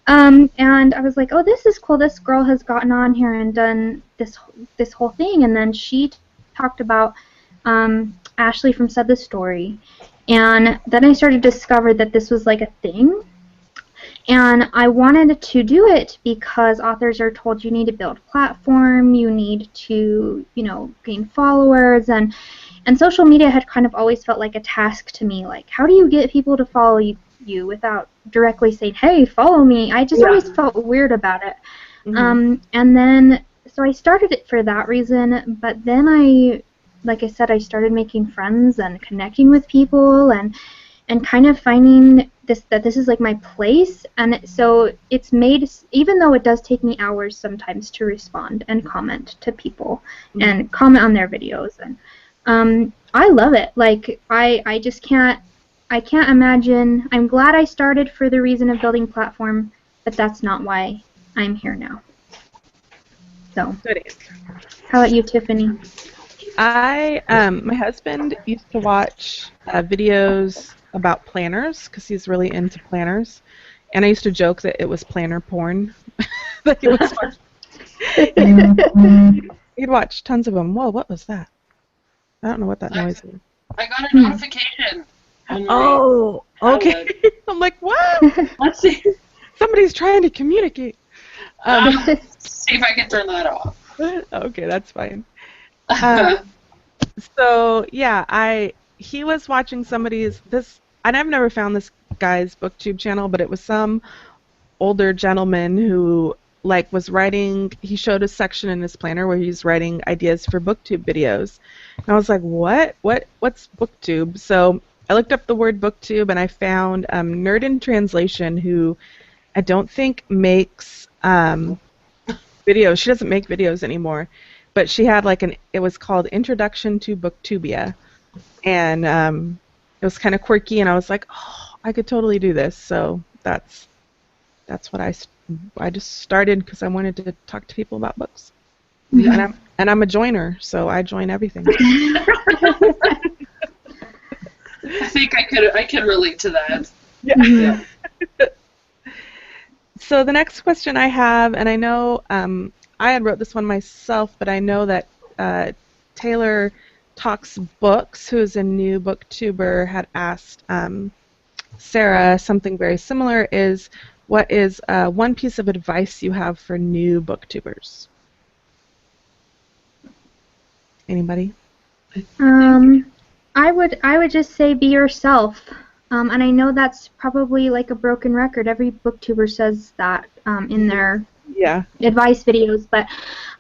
And I was like, oh, this is cool. This girl has gotten on here and done this whole thing. And then she talked about Ashley from Said the Story. And then I started to discover that this was like a thing. And I wanted to do it because authors are told you need to build a platform, you need to, gain followers, and social media had kind of always felt like a task to me. Like, how do you get people to follow you without directly saying, hey, follow me? I just always felt weird about it. Mm-hmm. And then, so I started it for that reason, but then like I said, I started making friends and connecting with people and kind of finding that this is like my place. And so it's made, even though it does take me hours sometimes to respond and comment to people and comment on their videos, and I love it. Like I just can't imagine. I'm glad I started for the reason of building platform, but that's not why I'm here now. So, how about you, Tiffany? My husband used to watch videos about planners because he's really into planners, and I used to joke that it was planner porn that he was watching. He'd watch tons of them. Whoa, what was that? I don't know what that noise is. I got a notification. Oh, okay. I'm like, what? Let's see. Somebody's trying to communicate. See if I can turn that off. Okay, that's fine. So yeah, he was watching somebody's and I've never found this guy's Booktube channel, but it was some older gentleman who was writing. He showed a section in his planner where he's writing ideas for Booktube videos, and I was like, what's Booktube? So I looked up the word Booktube and I found Nerd in Translation, who I don't think makes videos. She doesn't make videos anymore. But she had it was called Introduction to Booktubia, and it was kind of quirky, and I was like, oh, I could totally do this. So that's what I just started because I wanted to talk to people about books. Yeah. And I'm a joiner, so I join everything. I think I can relate to that. Yeah. So the next question I have, and I know I had wrote this one myself, but I know that Taylor Talks Books, who is a new booktuber, had asked Sarah something very similar. What is one piece of advice you have for new booktubers? Anybody? I would just say be yourself. And I know that's probably like a broken record. Every booktuber says that in their advice videos, but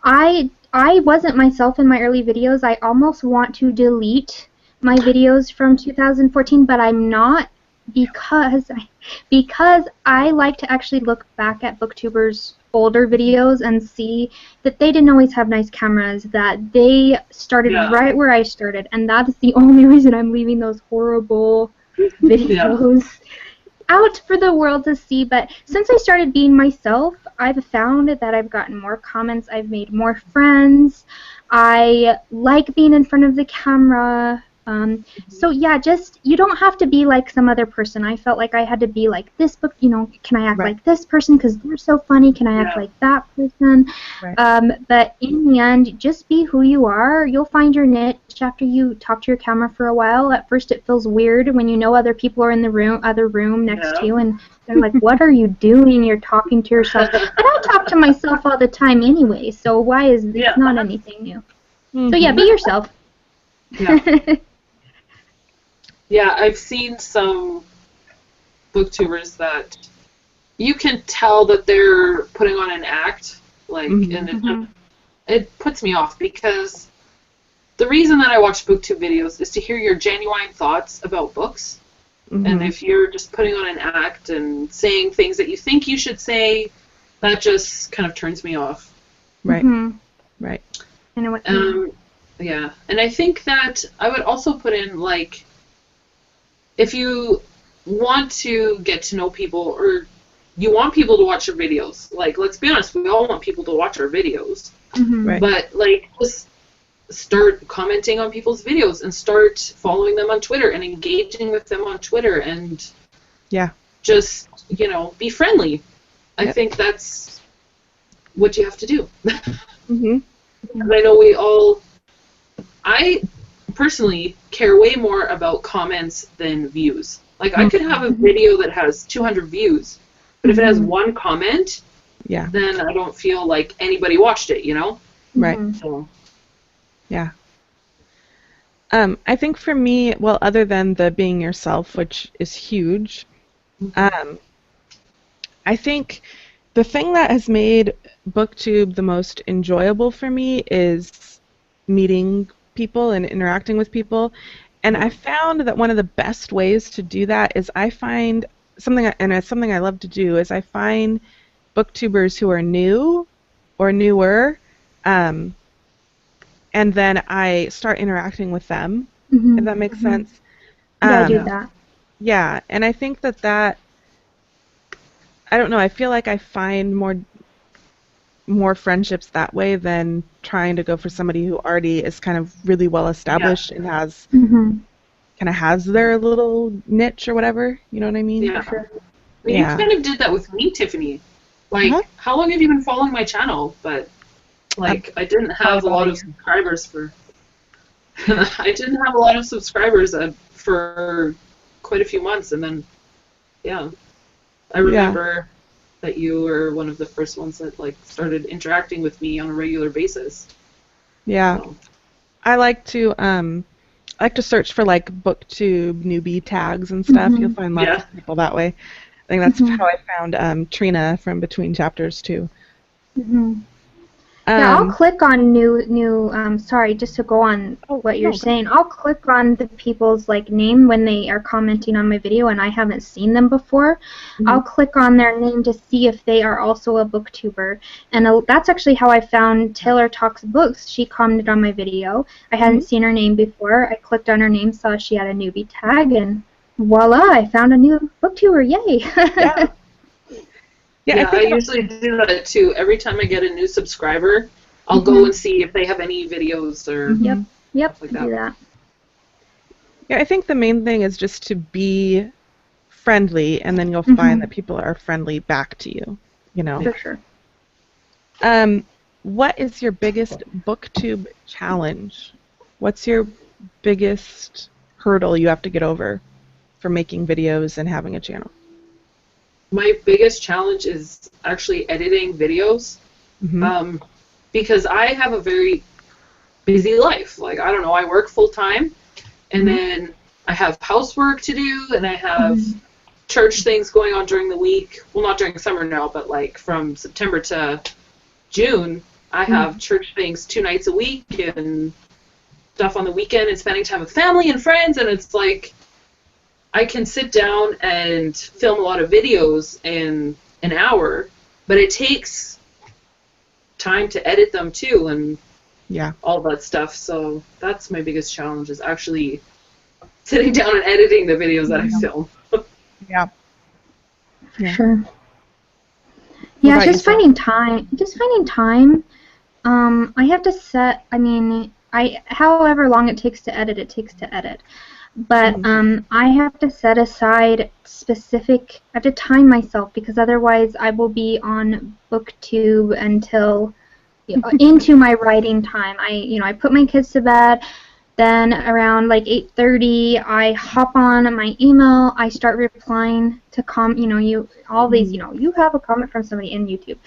I wasn't myself in my early videos. I almost want to delete my videos from 2014, but I'm not, because I like to actually look back at booktubers' older videos and see that they didn't always have nice cameras, that they started right where I started, and that is the only reason I'm leaving those horrible videos out for the world to see. But since I started being myself, I've found that I've gotten more comments, I've made more friends, I like being in front of the camera. So yeah, just, you don't have to be like some other person. I felt like I had to be like this book, you know, can I act like this person because they're so funny? Can I act like that person? But in the end, just be who you are. You'll find your niche after you talk to your camera for a while. At first it feels weird when you know other people are in the other room next to you, and they're like, what are you doing? You're talking to yourself. But I talk to myself all the time anyway, so why is it's not anything new. So yeah, be yourself. Yeah, I've seen some booktubers that you can tell that they're putting on an act, like, and it puts me off, because the reason that I watch booktube videos is to hear your genuine thoughts about books. And if you're just putting on an act and saying things that you think you should say, that just kind of turns me off. Right. Right. Yeah, and I think that I would also put in, like, if you want to get to know people, or you want people to watch your videos, like, let's be honest, we all want people to watch our videos. But, like, just start commenting on people's videos and start following them on Twitter and engaging with them on Twitter and just, you know, be friendly. I think that's what you have to do. And I know I personally care way more about comments than views. Like, I could have a video that has 200 views, but if it has one comment, then I don't feel like anybody watched it, you know? So. I think for me, well, other than the being yourself, which is huge, I think the thing that has made BookTube the most enjoyable for me is meeting people and interacting with people. And I found that one of the best ways to do that is I find something, and it's something I love to do, is I find booktubers who are new or newer, and then I start interacting with them, if that makes sense. I do that. Yeah, and I think that I don't know, I feel like I find more friendships that way than trying to go for somebody who already is kind of really well established and has kind of has their little niche or whatever, you know what I mean? You kind of did that with me, Tiffany. Like, how long have you been following my channel? But, like, I didn't have a lot of subscribers for quite a few months, and then I remember that you were one of the first ones that, like, started interacting with me on a regular basis. So. I like to search for, like, BookTube newbie tags and stuff. You'll find lots of people that way. I think that's how I found Trina from Between Chapters too. Yeah, I'll click on new. Sorry, just to go on what you're saying. I'll click on the people's, like, name when they are commenting on my video and I haven't seen them before. I'll click on their name to see if they are also a booktuber, and that's actually how I found Taylor Talks Books. She commented on my video. I hadn't seen her name before. I clicked on her name, saw she had a newbie tag, and voila! I found a new booktuber. Yay! Yeah, I usually do that too. Every time I get a new subscriber, I'll go and see if they have any videos or Yep, like do that. Yeah, I think the main thing is just to be friendly, and then you'll find that people are friendly back to you, you know. For sure. What is your biggest BookTube challenge? What's your biggest hurdle you have to get over for making videos and having a channel? My biggest challenge is actually editing videos, because I have a very busy life. Like, I don't know, I work full time, and then I have housework to do, and I have church things going on during the week. Well, not during summer now, but, like, from September to June, I have church things 2 nights a week and stuff on the weekend and spending time with family and friends, and it's like, I can sit down and film a lot of videos in an hour, but it takes time to edit them too and all that stuff. So that's my biggest challenge, is actually sitting down and editing the videos that I film. Yeah. Sure. Yeah, just finding time. I have to set, however long it takes to edit, it takes to edit. But I have to set aside I have to time myself, because otherwise I will be on Booktube until into my writing time. I put my kids to bed, then around like 8:30 I hop on my email, I start replying to you have a comment from somebody in YouTube.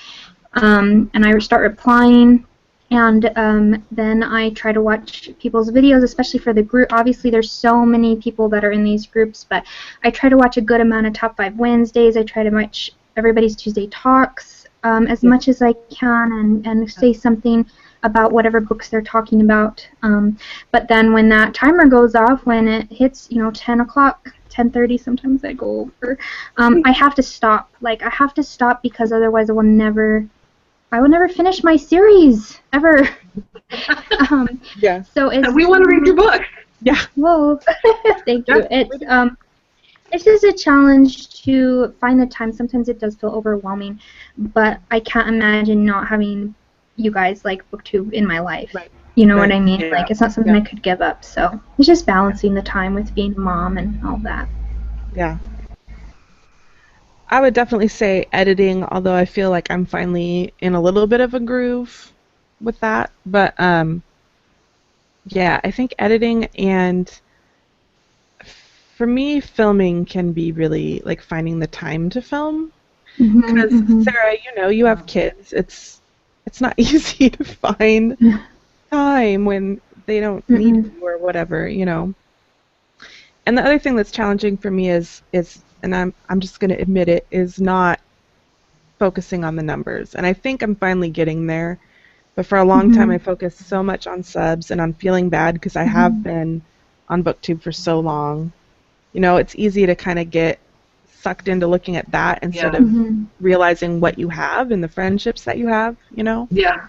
And I start replying, and then I try to watch people's videos, especially for the group. Obviously, there's so many people that are in these groups, but I try to watch a good amount of Top 5 Wednesdays. I try to watch everybody's Tuesday Talks as much as I can, and say something about whatever books they're talking about. But then when that timer goes off, when it hits 10 o'clock, 10:30, sometimes I go over, I have to stop. I have to stop, because otherwise I will never finish my series ever. So we want to read your book. Yeah. Whoa. Thank you. It's just a challenge to find the time. Sometimes it does feel overwhelming, but I can't imagine not having you guys like Booktube in my life. Right. You know what I mean? Yeah. It's not something I could give up. So it's just balancing the time with being a mom and all that. Yeah. I would definitely say editing, although I feel like I'm finally in a little bit of a groove with that. But I think editing, and for me, filming can be really like finding the time to film. Because Sarah, you have kids. It's not easy to find time when they don't need you or whatever, And the other thing that's challenging for me is and I'm just going to admit it, is not focusing on the numbers. And I think I'm finally getting there. But for a long time, I focused so much on subs, and on feeling bad because I have been on Booktube for so long. It's easy to kind of get sucked into looking at that instead of realizing what you have and the friendships that you have, Yeah.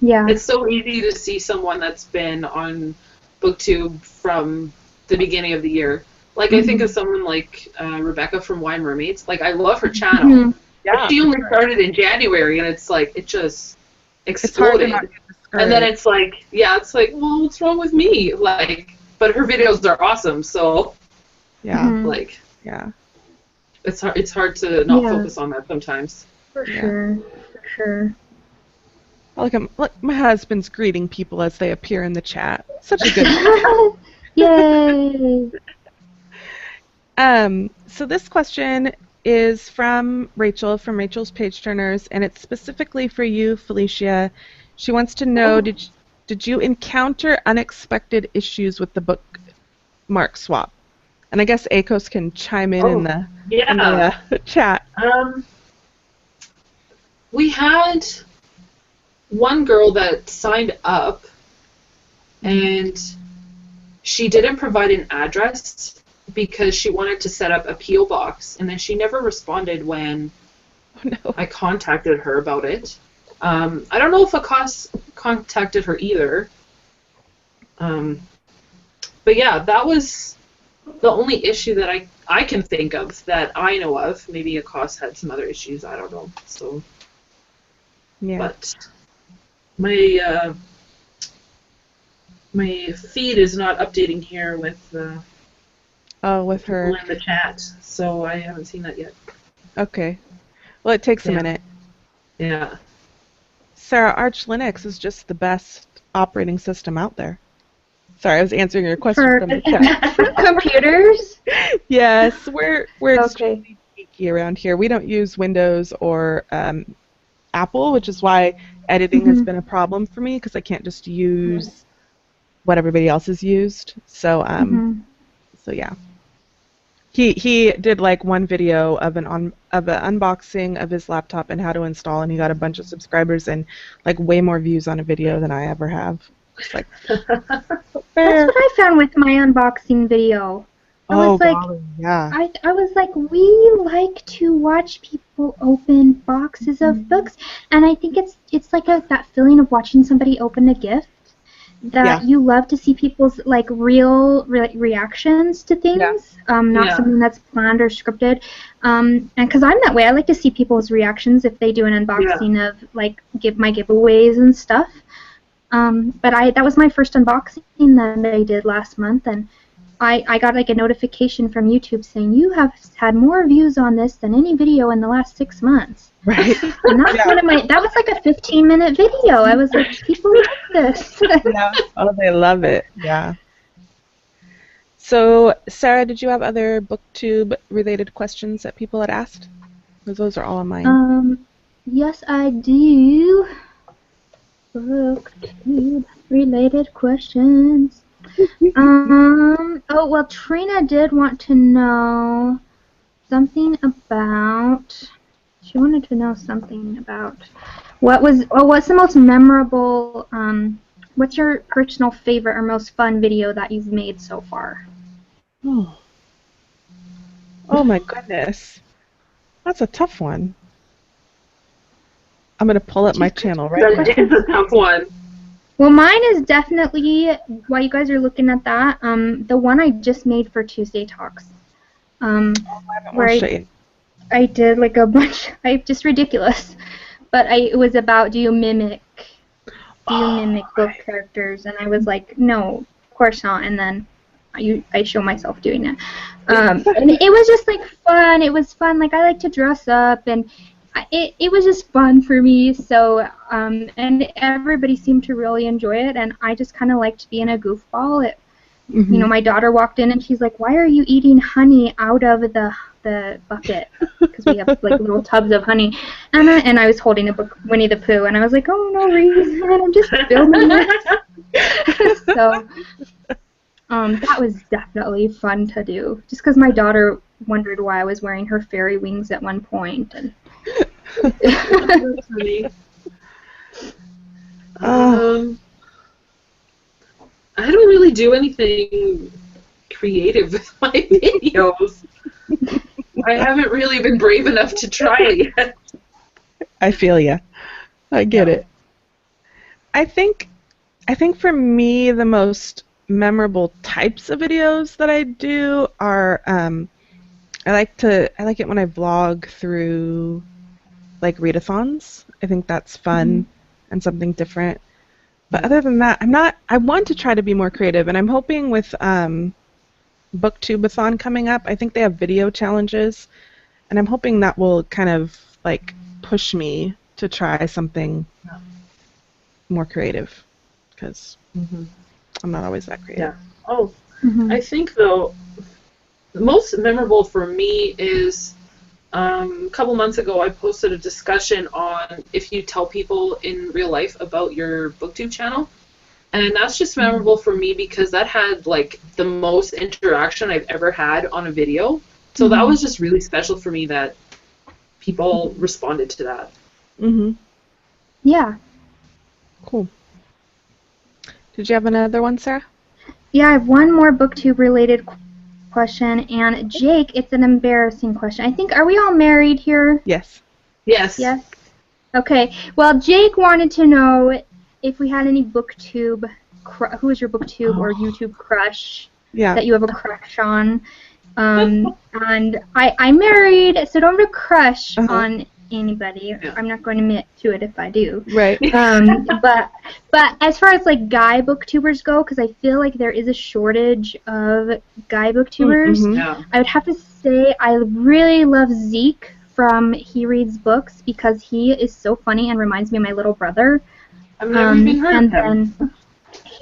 Yeah. It's so easy to see someone that's been on Booktube from the beginning of the year. I think of someone like Rebecca from Wine Mermaids. I love her channel. But she only started in January, and it's it just exploded. And then it's well, what's wrong with me? But her videos are awesome, so it's hard to not focus on that sometimes. For sure. Look, my husband's greeting people as they appear in the chat. Such a good Yay! So this question is from Rachel, from Rachel's Page Turners, and it's specifically for you, Felecia. She wants to know, did you encounter unexpected issues with the bookmark swap? And I guess Akos can chime in the chat. We had one girl that signed up, and she didn't provide an address because she wanted to set up a P.O. box, and then she never responded when I contacted her about it. I don't know if Akos contacted her either. But yeah, that was the only issue that I can think of that I know of. Maybe Akos had some other issues, I don't know. So, but my feed is not updating here with with her in the chat, so I haven't seen that yet. Okay. Well, it takes a minute. Yeah. Sarah, Arch Linux is just the best operating system out there. Sorry, I was answering your question from the chat. For computers? Yes, we're extremely geeky around here. We don't use Windows or Apple, which is why editing has been a problem for me, because I can't just use what everybody else has used. So, so yeah. He did one video of an unboxing of his laptop and how to install, and he got a bunch of subscribers and way more views on a video than I ever have. Just That's what I found with my unboxing video. I was like, golly, yeah. I was like, we like to watch people open boxes of books, and I think it's like that feeling of watching somebody open a gift that you love to see people's like real reactions to things, not something that's planned or scripted. And because I'm that way, I like to see people's reactions if they do an unboxing of like my giveaways and stuff. But that was my first unboxing that I did last month, and I got like a notification from YouTube saying you have had more views on this than any video in the last 6 months. Right. And that's that was like a 15-minute video. I was like, people love this. Yeah. Oh, they love it. Yeah. So, Sarah, did you have other BookTube related questions that people had asked? Because those are all of mine. Yes, I do. BookTube related questions. Oh, well, Trina did want to know something about, she wanted to know something about what's the most memorable, what's your personal favorite or most fun video that you've made so far? Oh my goodness. That's a tough one. I'm going to pull up my channel right now. That is a tough one. Well, mine is definitely, while you guys are looking at that, the one I just made for Tuesday Talks. Where I did like a bunch, just ridiculous. But it was about, do you mimic book characters? And I was like, no, of course not. And then I show myself doing it. And it was just like fun. It was fun. Like I like to dress up, and it was just fun for me. So and everybody seemed to really enjoy it, and I just kind of liked being a goofball. You know, my daughter walked in and she's like, "Why are you eating honey out of the bucket?" Because we have like little tubs of honey, and I was holding a book, Winnie the Pooh, and I was like, "Oh, no reason, I'm just filming it." So that was definitely fun to do, just because my daughter wondered why I was wearing her fairy wings at one point. And that's funny. I don't really do anything creative with my videos. I haven't really been brave enough to try it yet. I feel ya. I get it. I think for me the most memorable types of videos that I do are I like it when I vlog through like readathons. I think that's fun and something different. But other than that, I want to try to be more creative, and I'm hoping with Booktubeathon coming up, I think they have video challenges, and I'm hoping that will kind of like push me to try something more creative, because I'm not always that creative. Yeah. Oh, I think though, the most memorable for me is a couple months ago I posted a discussion on if you tell people in real life about your BookTube channel. And that's just memorable for me because that had like the most interaction I've ever had on a video. So that was just really special for me that people responded to that. Yeah. Cool. Did you have another one, Sarah? Yeah, I have one more BookTube related question, and Jake, it's an embarrassing question. I think, are we all married here? Yes. Yes. Yes. Okay. Well, Jake wanted to know if we had any BookTube, who is your BookTube or YouTube crush that you have a crush on. And I'm married, so don't have a crush on anybody. I'm not going to admit to it if I do. Right. But as far as like guy booktubers go, because I feel like there is a shortage of guy booktubers, I would have to say I really love Zeke from He Reads Books because he is so funny and reminds me of my little brother. I've never even heard of him.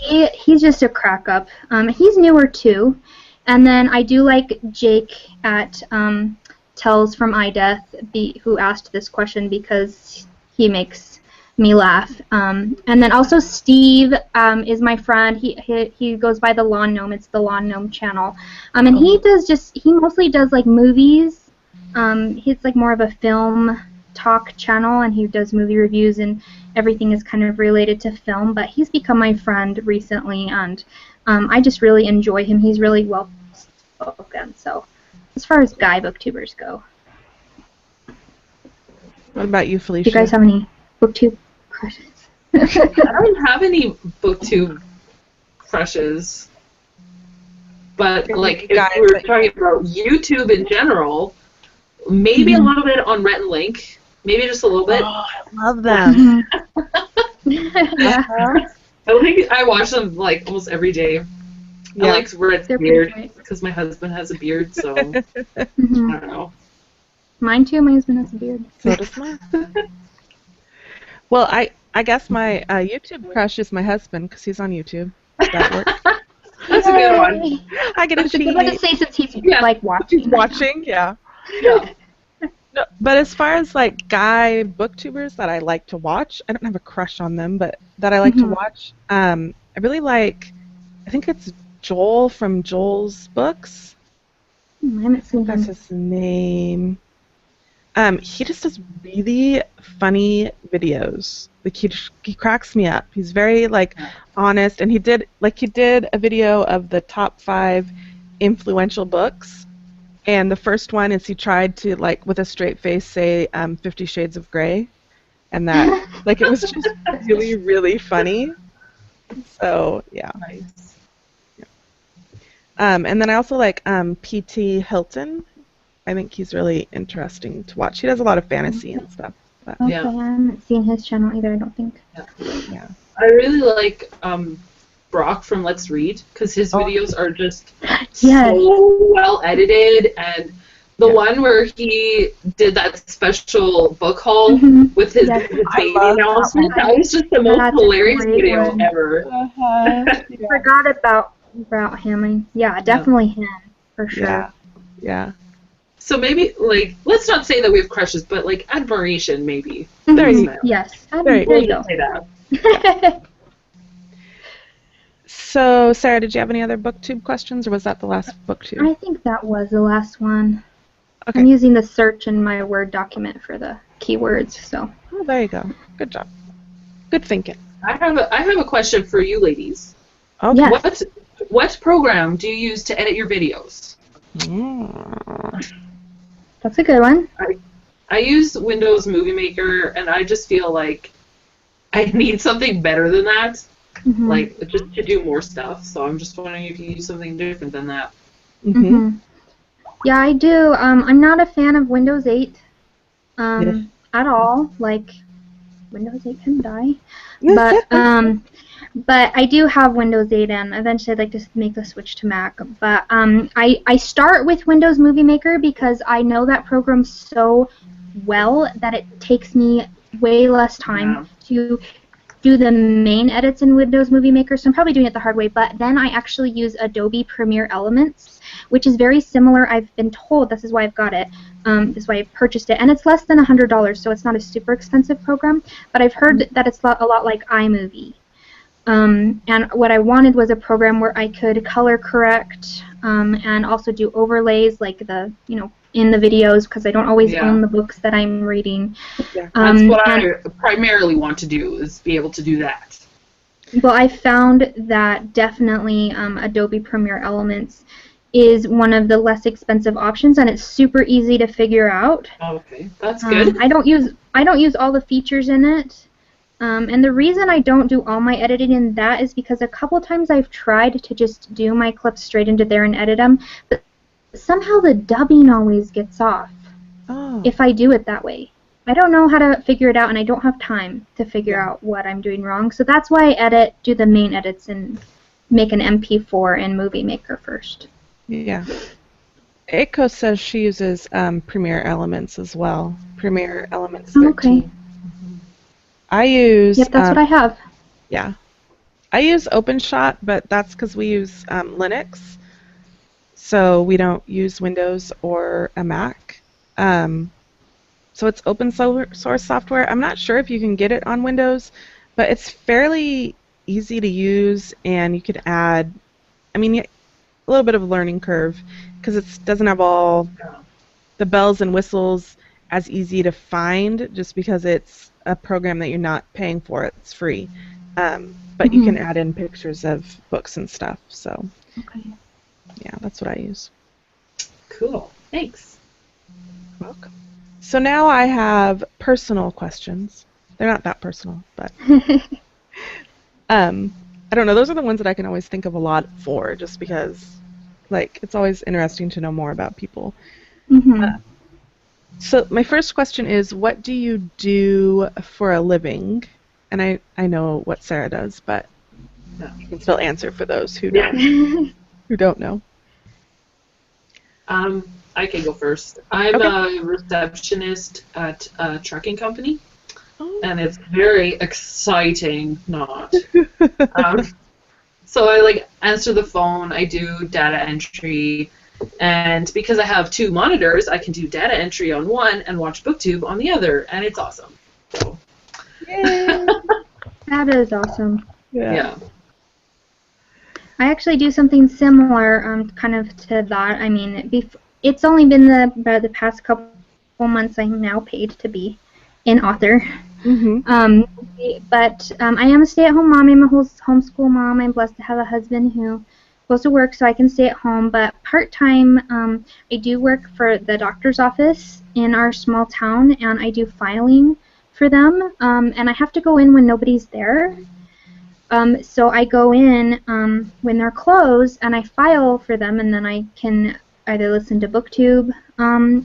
And he's just a crack up. He's newer too. And then I do like Jake at Tells from iDeath, who asked this question because he makes me laugh. And then also Steve is my friend. He goes by the Lawn Gnome. It's the Lawn Gnome channel. And he mostly does like movies. He's like more of a film talk channel, and he does movie reviews, and everything is kind of related to film. But he's become my friend recently, and I just really enjoy him. He's really well spoken. So, as far as guy booktubers go, What about you, Felecia? do you guys have any booktube crushes? I don't have any booktube crushes, but like if Guys we were that- talking about YouTube in general, maybe a little bit on Rhett and Link, maybe just a little bit. Oh, I love them. Yeah. I think I watch them like almost every day. Yeah. I like Rhett's They're pretty beard great. because my husband has a beard, so I Mhm. don't know. Mine too. My husband has a beard. So does mine. Well, I guess my YouTube crush is my husband because he's on YouTube. That works. That's a good one. Yay. I get a It's a good one to cheat. say since he's Yeah. like watching. He's right now. watching, yeah. Yeah. No, but as far as like guy booktubers that I like to watch, I don't have a crush on them, but that I like to watch, I really like, I think it's Joel from Joel's Books. I haven't seen That's him. his name. He just does really funny videos. Like he cracks me up. He's very like honest, and he did a video of the top 5 influential books. And the first one is he tried to, like, with a straight face say 50 Shades of Grey. And that, like, it was just really, really funny. So, yeah. Nice. And then I also like P.T. Hilton. I think he's really interesting to watch. He does a lot of fantasy and stuff. But, Okay, Yeah. I haven't seen his channel either. I don't think. yeah. I really like Brock from Let's Read because his videos are just Yes. so well edited, and the one where he did that special book haul Mhm. with his, Yes. his I baby love that announcement, one. that was just the most That's a hilarious great video one. ever. I forgot about him. Yeah, definitely him for sure. Yeah. Yeah. So maybe, like, let's not say that we have crushes, but, like, admiration, maybe. There you Mhm. go. Yes. There you There We'll you go. just say that. So, Sarah, did you have any other booktube questions, or was that the last booktube? I think that was the last one. Okay. I'm using the search in my Word document for the keywords, so. Oh, there you go. Good job. Good thinking. I have a question for you ladies. Okay. Yes. What program do you use to edit your videos? Mm. That's a good one. I use Windows Movie Maker, and I just feel like I need something better than that, Mhm. like just to do more stuff. So I'm just wondering if you use something different than that. Mm-hmm. Mhm. Yeah, I do. I'm not a fan of Windows 8 at all. Like, Windows 8 can die. But I do have Windows 8, and eventually I'd like to make the switch to Mac. But I start with Windows Movie Maker because I know that program so well that it takes me way less time to do the main edits in Windows Movie Maker, so I'm probably doing it the hard way, but then I actually use Adobe Premiere Elements, which is very similar. I've been told, this is why I've got it, this is why I purchased it, and it's less than $100, so it's not a super expensive program, but I've heard that it's a lot like iMovie. And what I wanted was a program where I could color correct and also do overlays like in the videos, because I don't always own the books that I'm reading. That's what I primarily want to do, is be able to do that. Well, I found that definitely Adobe Premiere Elements is one of the less expensive options, and it's super easy to figure out. Okay, that's good. I don't use all the features in it. And the reason I don't do all my editing in that is because a couple times I've tried to just do my clips straight into there and edit them, but somehow the dubbing always gets off if I do it that way. I don't know how to figure it out, and I don't have time to figure out what I'm doing wrong. So that's why I do the main edits and make an MP4 in Movie Maker first. Yeah. Aiko says she uses Premiere Elements as well. Premiere Elements 13. Okay. I use... Yep, that's what I have. Yeah. I use OpenShot, but that's because we use Linux, so we don't use Windows or a Mac. So it's open source software. I'm not sure if you can get it on Windows, but it's fairly easy to use, and you could add, a little bit of a learning curve, because it doesn't have all the bells and whistles as easy to find, just because it's a program that you're not paying for. It's free. But you can add in pictures of books and stuff. So, Okay. yeah, that's what I use. Cool. Thanks. Welcome. So now I have personal questions. They're not that personal, but I don't know. Those are the ones that I can always think of a lot for, just because, like, it's always interesting to know more about people. So my first question is, what do you do for a living? And I know what Sarah does, but you can still answer for those who don't know. I can go first. I'm a receptionist at a trucking company, and it's very exciting. So I answer the phone. I do data entry, and because I have 2 monitors, I can do data entry on one and watch Booktube on the other, and it's awesome. So. Yay! That is awesome. Yeah. I actually do something similar, kind of to that. I mean, it's only been about the past couple months I'm now paid to be an author. But I am a stay-at-home mom. I'm a homeschool mom. I'm blessed to have a husband who goes to work so I can stay at home. But part-time, I do work for the doctor's office in our small town, and I do filing for them. And I have to go in when nobody's there. So I go in when they're closed, and I file for them, and then I can either listen to Booktube,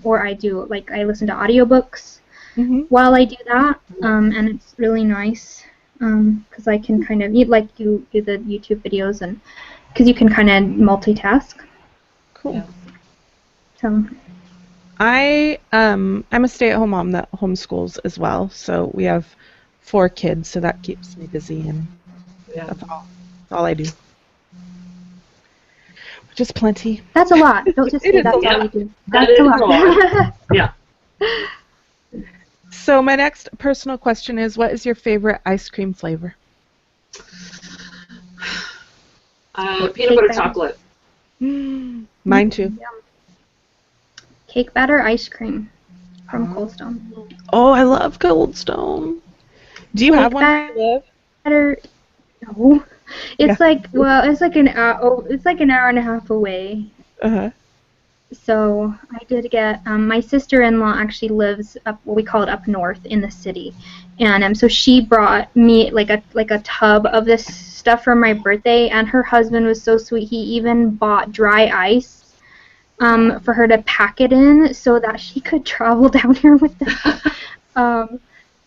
or I listen to audiobooks while I do that, and it's really nice because I can kind of do the YouTube videos, and because you can kind of multitask. Cool. Yeah. So I'm a stay-at-home mom that homeschools as well. So we have 4 kids, so that keeps me busy, and that's all I do. Which is plenty. That's a lot. Don't just say that's all you do. That's a lot. Yeah. So my next personal question is, what is your favorite ice cream flavor? Peanut butter chocolate. Mine too. Cake batter ice cream from Cold Stone. Oh, I love Cold Stone. Do you have one where you live? No. It's it's like an hour and a half away. So I did get my sister-in-law actually lives up, we call it up north in the city, and so she brought me like a tub of this stuff for my birthday, and her husband was so sweet. He even bought dry ice for her to pack it in so that she could travel down here with them.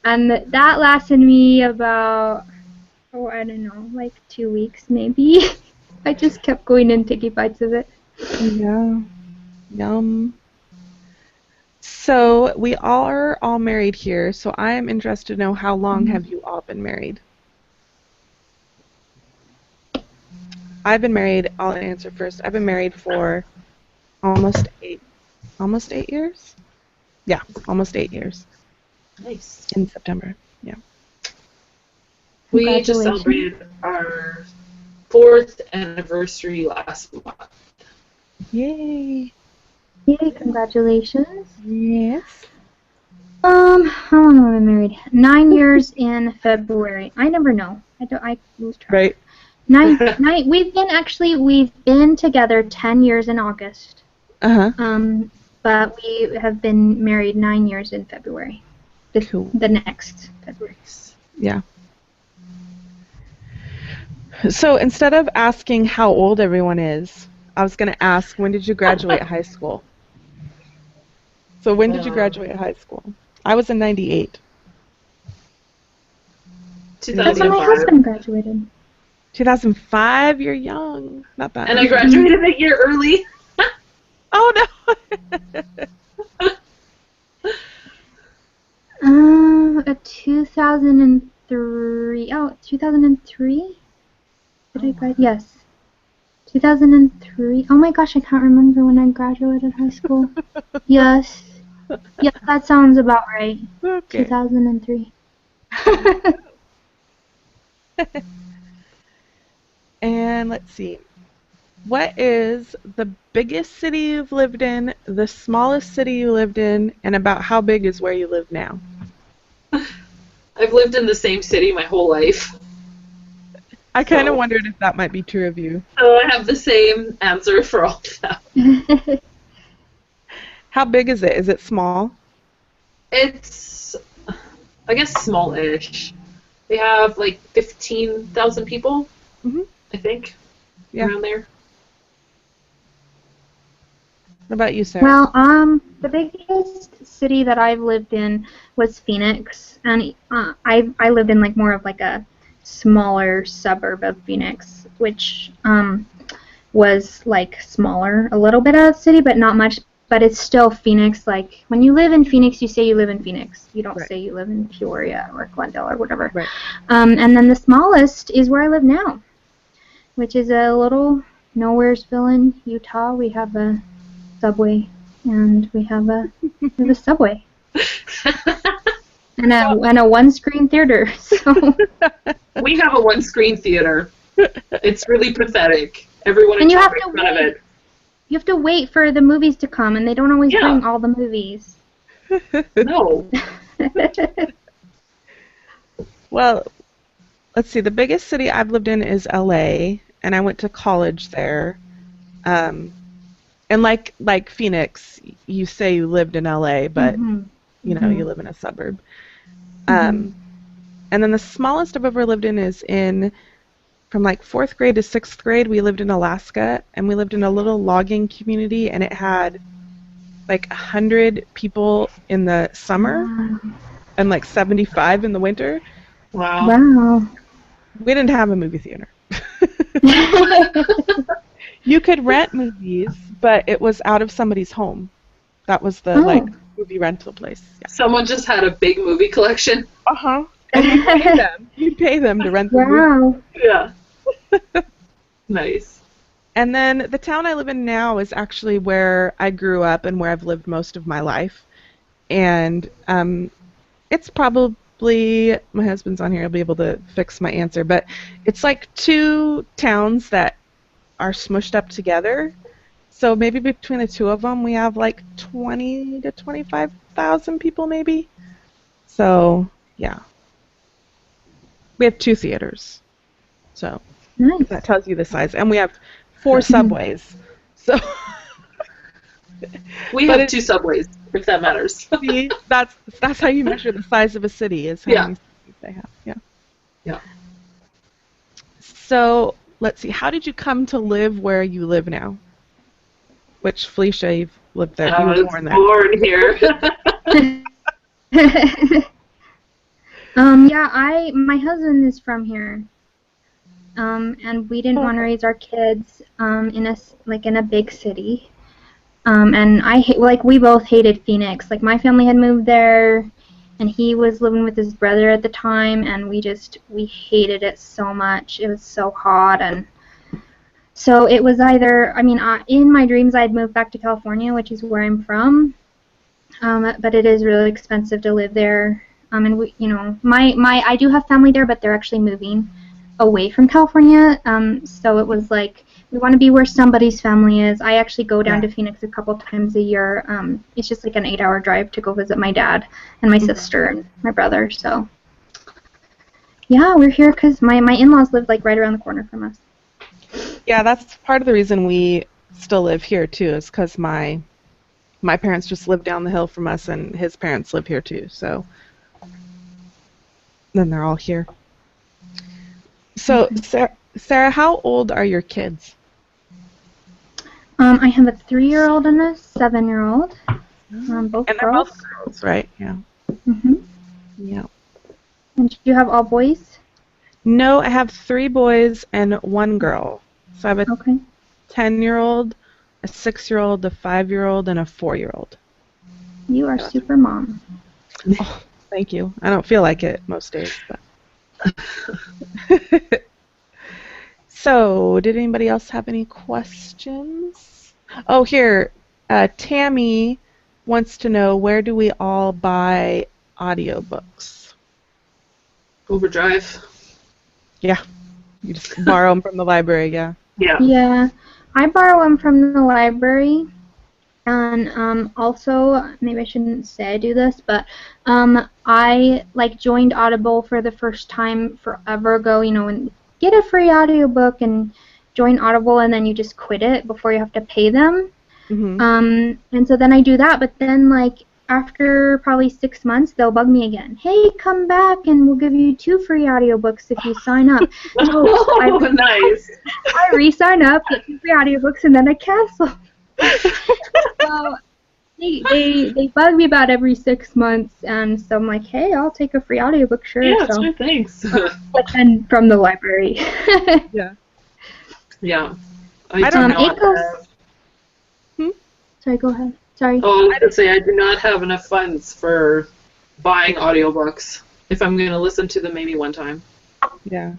And that lasted me about, I don't know, like 2 weeks maybe. I just kept going in taking bites of it. Yeah. Yum. So we are all married here, so I am interested to know, how long have you all been married? I've been married, I'll answer first. I've been married for almost 8 years? Yeah, almost 8 years. Nice. In September, yeah. We just celebrated our 4th anniversary last month. Yay. Yay, congratulations. Yes. How long have I been married? 9 years in February. I never know. I lose track. Right. Nine. We've been together 10 years in August. But we have been married 9 years in February. Cool. The next February. Yeah. So instead of asking how old everyone is, I was going to ask, when did you graduate high school? So when did you graduate high school? I was in 98. 2005. That's when my husband graduated. 2005? You're young. Not that. And I graduated a year early. Oh, no. 2003. Oh, 2003? Did I graduate? Yes. 2003. Oh my gosh, I can't remember when I graduated high school. Yes. Yes, that sounds about right. Okay. 2003. And let's see. What is the biggest city you've lived in, the smallest city you lived in, and about how big is where you live now? I've lived in the same city my whole life. I kind of wondered if that might be true of you. So I have the same answer for all of them. How big is it? Is it small? It's, I guess, small-ish. They have like 15,000 people, I think, around there. What about you, Sarah? Well, the biggest city that I've lived in was Phoenix, and I lived in like more of like a smaller suburb of Phoenix, which was like smaller, a little bit of a city, but not much. But it's still Phoenix. Like when you live in Phoenix, you say you live in Phoenix. You don't say you live in Peoria or Glendale or whatever. Right. And then the smallest is where I live now, which is a little nowheresville in Utah. We have a subway, and we have a subway, and a one-screen theater. So we have a one-screen theater. It's really pathetic. Everyone in front of it. You have to wait for the movies to come, and they don't always bring all the movies. No. Well, let's see. The biggest city I've lived in is LA, and I went to college there. And like Phoenix, you say you lived in LA, but you know you live in a suburb. And then the smallest I've ever lived in is from like 4th grade to 6th grade, we lived in Alaska, and we lived in a little logging community, and it had like 100 people in the summer and like 75 in the winter. Wow. We didn't have a movie theater. You could rent movies, but it was out of somebody's home. That was the like movie rental place. Yeah. Someone just had a big movie collection. And you pay them to rent the movie. Yeah. Nice. And then the town I live in now is actually where I grew up and where I've lived most of my life. And it's probably, my husband's on here, he'll be able to fix my answer, but it's like 2 towns that are smushed up together. So maybe between the 2 of them, we have like 20 to 25,000 people maybe. So, yeah. We have 2 theaters. So that tells you the size. And we have 4 subways. So we have 2 subways, if that matters. See, that's how you measure the size of a city, is how many cities they have. Yeah. So let's see. How did you come to live where you live now? Which, Felecia, you've lived there. I was born here. My husband is from here, and we didn't want to raise our kids in a big city, and we both hated Phoenix. Like my family had moved there, and he was living with his brother at the time, and we hated it so much. It was so hot, and so it was either, in my dreams I'd move back to California, which is where I'm from, but it is really expensive to live there. And we, I do have family there, but they're actually moving away from California. So it was like, we want to be where somebody's family is. I actually go down to Phoenix a couple times a year. It's just like an 8-hour drive to go visit my dad and my sister and my brother. So yeah, we're here because my in-laws live like right around the corner from us. Yeah, that's part of the reason we still live here too, is because my parents just live down the hill from us, and his parents live here too. So then they're all here. So, Sarah, how old are your kids? I have a 3-year-old and a 7-year-old. Both and they're girls. both girls, right? Yeah. Yeah. And do you have all boys? No, I have 3 boys and 1 girl. So I have a 10-year-old, a 6-year-old, a 5-year-old, and a 4-year-old. You are super mom. Oh, thank you. I don't feel like it most days, but. So, did anybody else have any questions? Oh, here, Tammy wants to know, where do we all buy audiobooks? Overdrive. Yeah, you just borrow them from the library, yeah. Yeah, I borrow them from the library, and also, maybe I shouldn't say I do this, but I joined Audible for the first time forever ago, and get a free audiobook and join Audible, and then you just quit it before you have to pay them. And so then I do that, but then like after probably 6 months, they'll bug me again. Hey, come back and we'll give you 2 free audiobooks if you sign up. So Nice. I re-sign up, get 2 free audiobooks, and then I cancel. So they bug me about every 6 months, and so I'm like, hey, I'll take a free audiobook, sure. Yeah, so, sure, thanks. but then from the library. Yeah. Yeah. I don't know. Sorry, go ahead. Sorry. Oh, I would say I do not have enough funds for buying audiobooks. If I'm going to listen to them maybe one time. Yeah.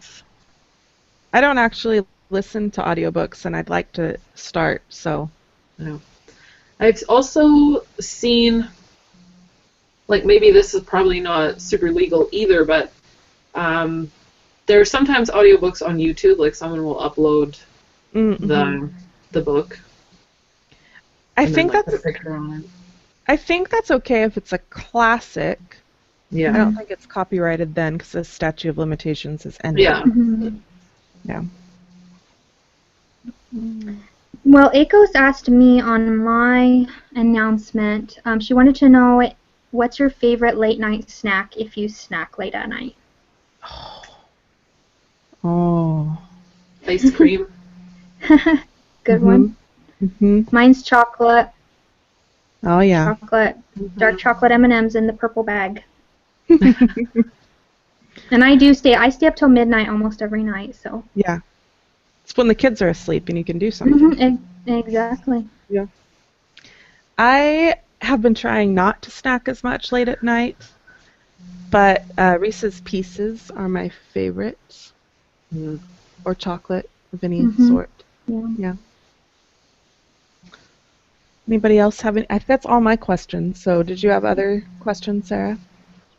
I don't actually listen to audiobooks, and I'd like to start, so. No. I've also seen, like maybe this is probably not super legal either, but there are sometimes audiobooks on YouTube, like someone will upload the book. I think put a picture on it. I think that's okay if it's a classic. Yeah. I don't think it's copyrighted then because the statute of limitations is ended. Yeah. Yeah. Well, Akos asked me on my announcement, she wanted to know what's your favorite late night snack if you snack late at night? Oh. Ice cream. Good one. Mine's chocolate. Oh, yeah. Chocolate. Dark chocolate M&Ms in the purple bag. And I stay up till midnight almost every night, so. Yeah. It's when the kids are asleep and you can do something. Exactly. Yeah. I have been trying not to snack as much late at night, but Reese's Pieces are my favorites. Or chocolate of any sort. Yeah. Anybody else have any? I think that's all my questions. So did you have other questions, Sarah?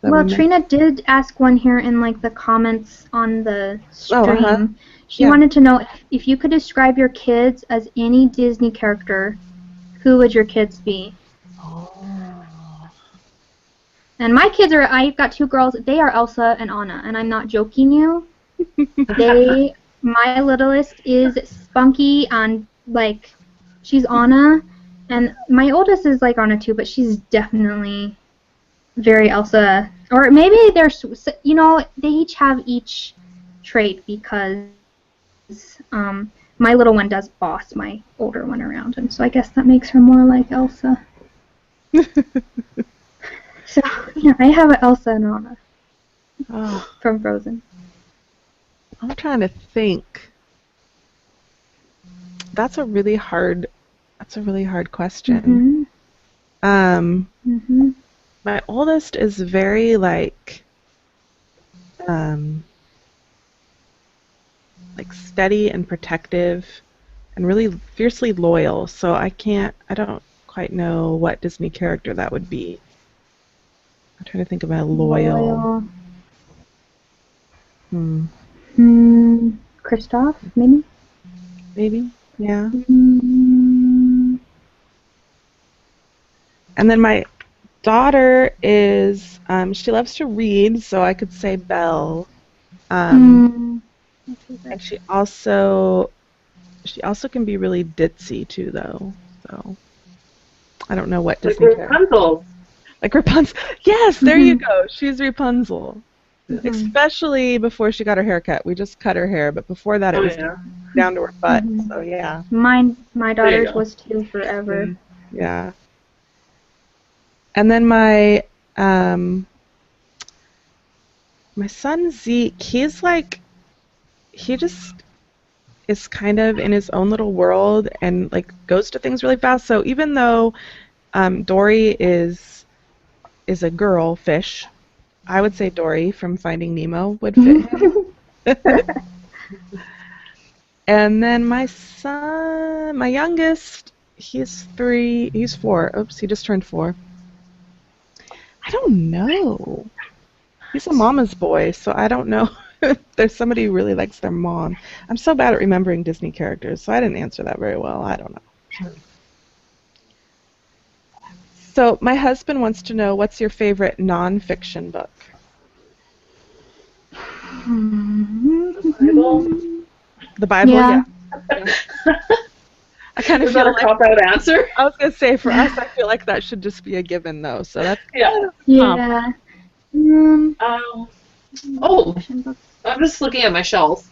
Well, Trina did ask one here in like the comments on the stream. She wanted to know if you could describe your kids as any Disney character, who would your kids be? And my kids I've got 2 girls, they are Elsa and Anna, and I'm not joking you. My littlest is spunky and like, she's Anna, and my oldest is like Anna too, but she's definitely very Elsa. Or maybe there's, they each have each trait because my little one does boss my older one around, and so I guess that makes her more like Elsa. So, yeah, I have an Elsa and Anna from Frozen. I'm trying to think. That's a really hard question. My oldest is very like steady and protective and really fiercely loyal. So I don't quite know what Disney character that would be. I'm trying to think of a loyal. Kristoff, maybe? Maybe, yeah. And then my daughter is, she loves to read, so I could say Belle. And she also can be really ditzy too, though. So I don't know what Disney character. Rapunzel. Like Rapunzel. Yes, there you go. She's Rapunzel. Especially before she got her hair cut. We just cut her hair, but before that it was down to her butt. So yeah. My daughter's was too forever. Yeah. And then my son Zeke, he just is kind of in his own little world and like goes to things really fast. So even though Dory is a girl fish, I would say Dory from Finding Nemo would fit him. And then my son, my youngest, he's 4. Oops, he just turned 4. I don't know. He's a mama's boy, so I don't know if there's somebody who really likes their mom. I'm so bad at remembering Disney characters, so I didn't answer that very well. I don't know. So my husband wants to know, what's your favorite nonfiction book? The Bible? The Bible, yeah. I kind of Is that feel a like cop-out answer? I was gonna say for us, I feel like that should just be a given though. So that's Yeah. Yeah. Oh, I'm just looking at my shelf.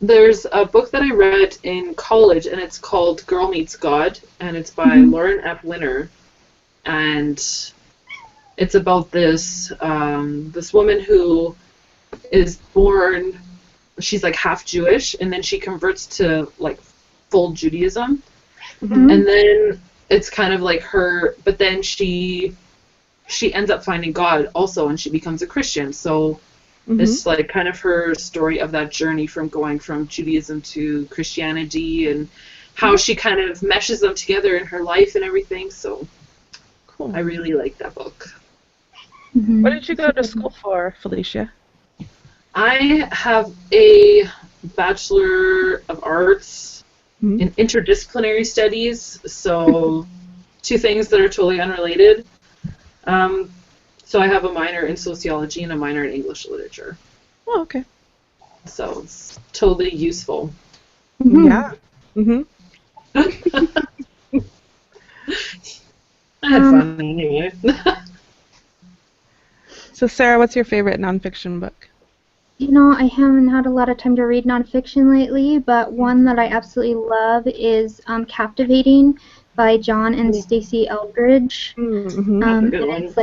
There's a book that I read in college, and it's called Girl Meets God, and it's by Lauren F. Winner, and it's about this this woman who is born. She's like half Jewish, and then she converts to like full Judaism, and then it's kind of like her. But then she ends up finding God also, and she becomes a Christian. So it's like kind of her story of that journey from going from Judaism to Christianity, and how she kind of meshes them together in her life and everything. So cool. I really like that book. What did you go to school for, Felecia? I have a Bachelor of Arts in Interdisciplinary Studies, so two things that are totally unrelated. So I have a minor in sociology and a minor in English literature. Oh, okay. So it's totally useful. Yeah. I had fun anyway. So Sarah, what's your favorite nonfiction book? You know, I haven't had a lot of time to read nonfiction lately, but one that I absolutely love is Captivating by John and Stacey Eldridge. And it's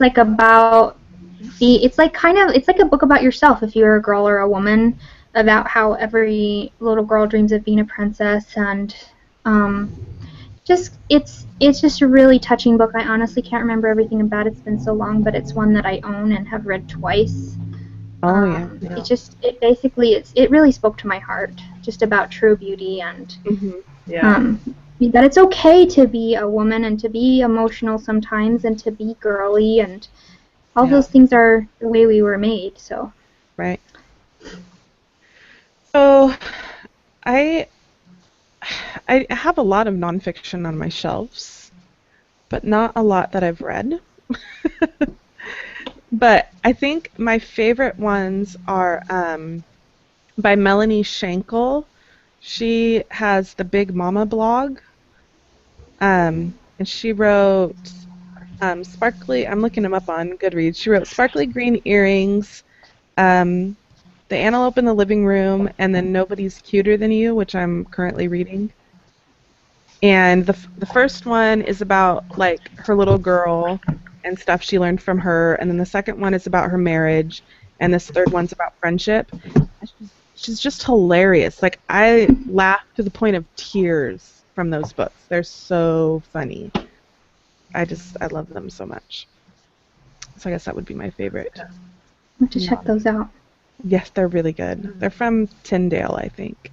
like about it's like a book about yourself if you're a girl or a woman, about how every little girl dreams of being a princess, and it's just a really touching book. I honestly can't remember everything about it. It's been so long, but it's one that I own and have read twice. It really spoke to my heart, just about true beauty and that it's okay to be a woman and to be emotional sometimes and to be girly, and all those things are the way we were made. So right. So I have a lot of nonfiction on my shelves, but not a lot that I've read. But I think my favorite ones are by Melanie Shankle. She has the Big Mama blog, and she wrote Sparkly, I'm looking them up on Goodreads. She wrote Sparkly Green Earrings, The Antelope in the Living Room, and then Nobody's Cuter Than You, which I'm currently reading. And the first one is about like her little girl and stuff she learned from her, and then the second one is about her marriage, and this third one's about friendship. She's just hilarious. Like, I laugh to the point of tears from those books. They're so funny. I love them so much. So I guess that would be my favorite. I have to check those out. Yes, they're really good. They're from Tyndale, I think.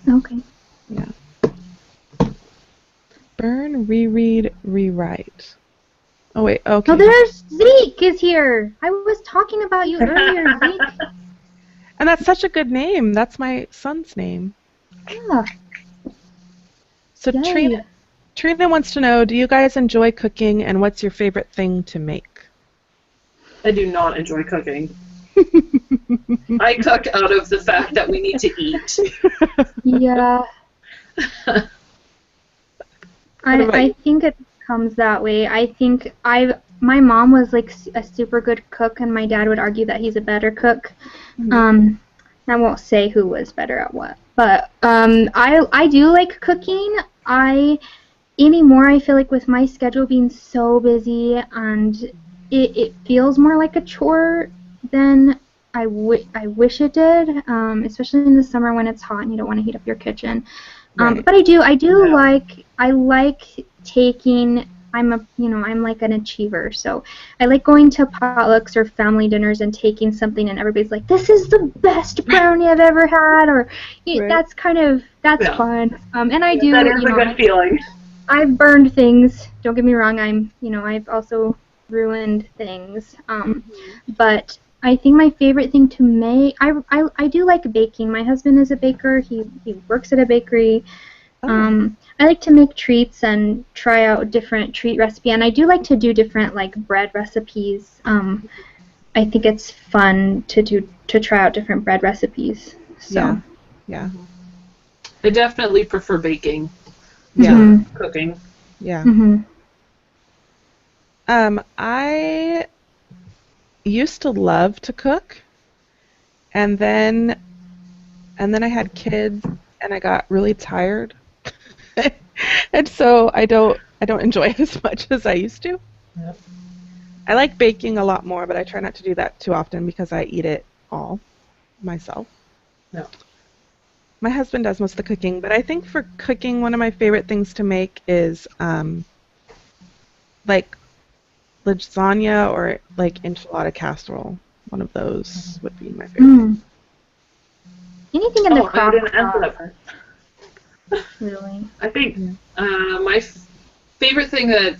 Okay. Yeah. Burn, reread, rewrite. Oh, wait, okay. Oh, there's Zeke is here. I was talking about you earlier, Zeke. And that's such a good name. That's my son's name. Yeah. So Trina wants to know, do you guys enjoy cooking, and what's your favorite thing to make? I do not enjoy cooking. I cook out of the fact that we need to eat. Yeah. I think it comes that way. I think my mom was like a super good cook, and my dad would argue that he's a better cook. I won't say who was better at what, but I do like cooking. Anymore, I feel like with my schedule being so busy, and it feels more like a chore than I wish it did, especially in the summer when it's hot and you don't want to heat up your kitchen. Right. But I like taking. I'm like an achiever, so I like going to potlucks or family dinners and taking something, and everybody's like, "This is the best brownie I've ever had," or Right. that's fun. And I do. That is a good feeling. I've burned things. Don't get me wrong. I've also ruined things. But I think my favorite thing to make, I do like baking. My husband is a baker. He works at a bakery. I like to make treats and try out different treat recipes, and I do like to do different like bread recipes. I think it's fun to try out different bread recipes. So yeah. I definitely prefer baking. Yeah. Mhm. Cooking. Yeah. Mhm. I used to love to cook, and then I had kids, and I got really tired, and so I don't enjoy it as much as I used to. Yep. I like baking a lot more, but I try not to do that too often because I eat it all myself. No. My husband does most of the cooking, but I think for cooking, one of my favorite things to make is like lasagna or like enchilada casserole. One of those would be my favorite. Mm. Anything in the I didn't crock answer pot, that. really. I think Yeah. my favorite thing that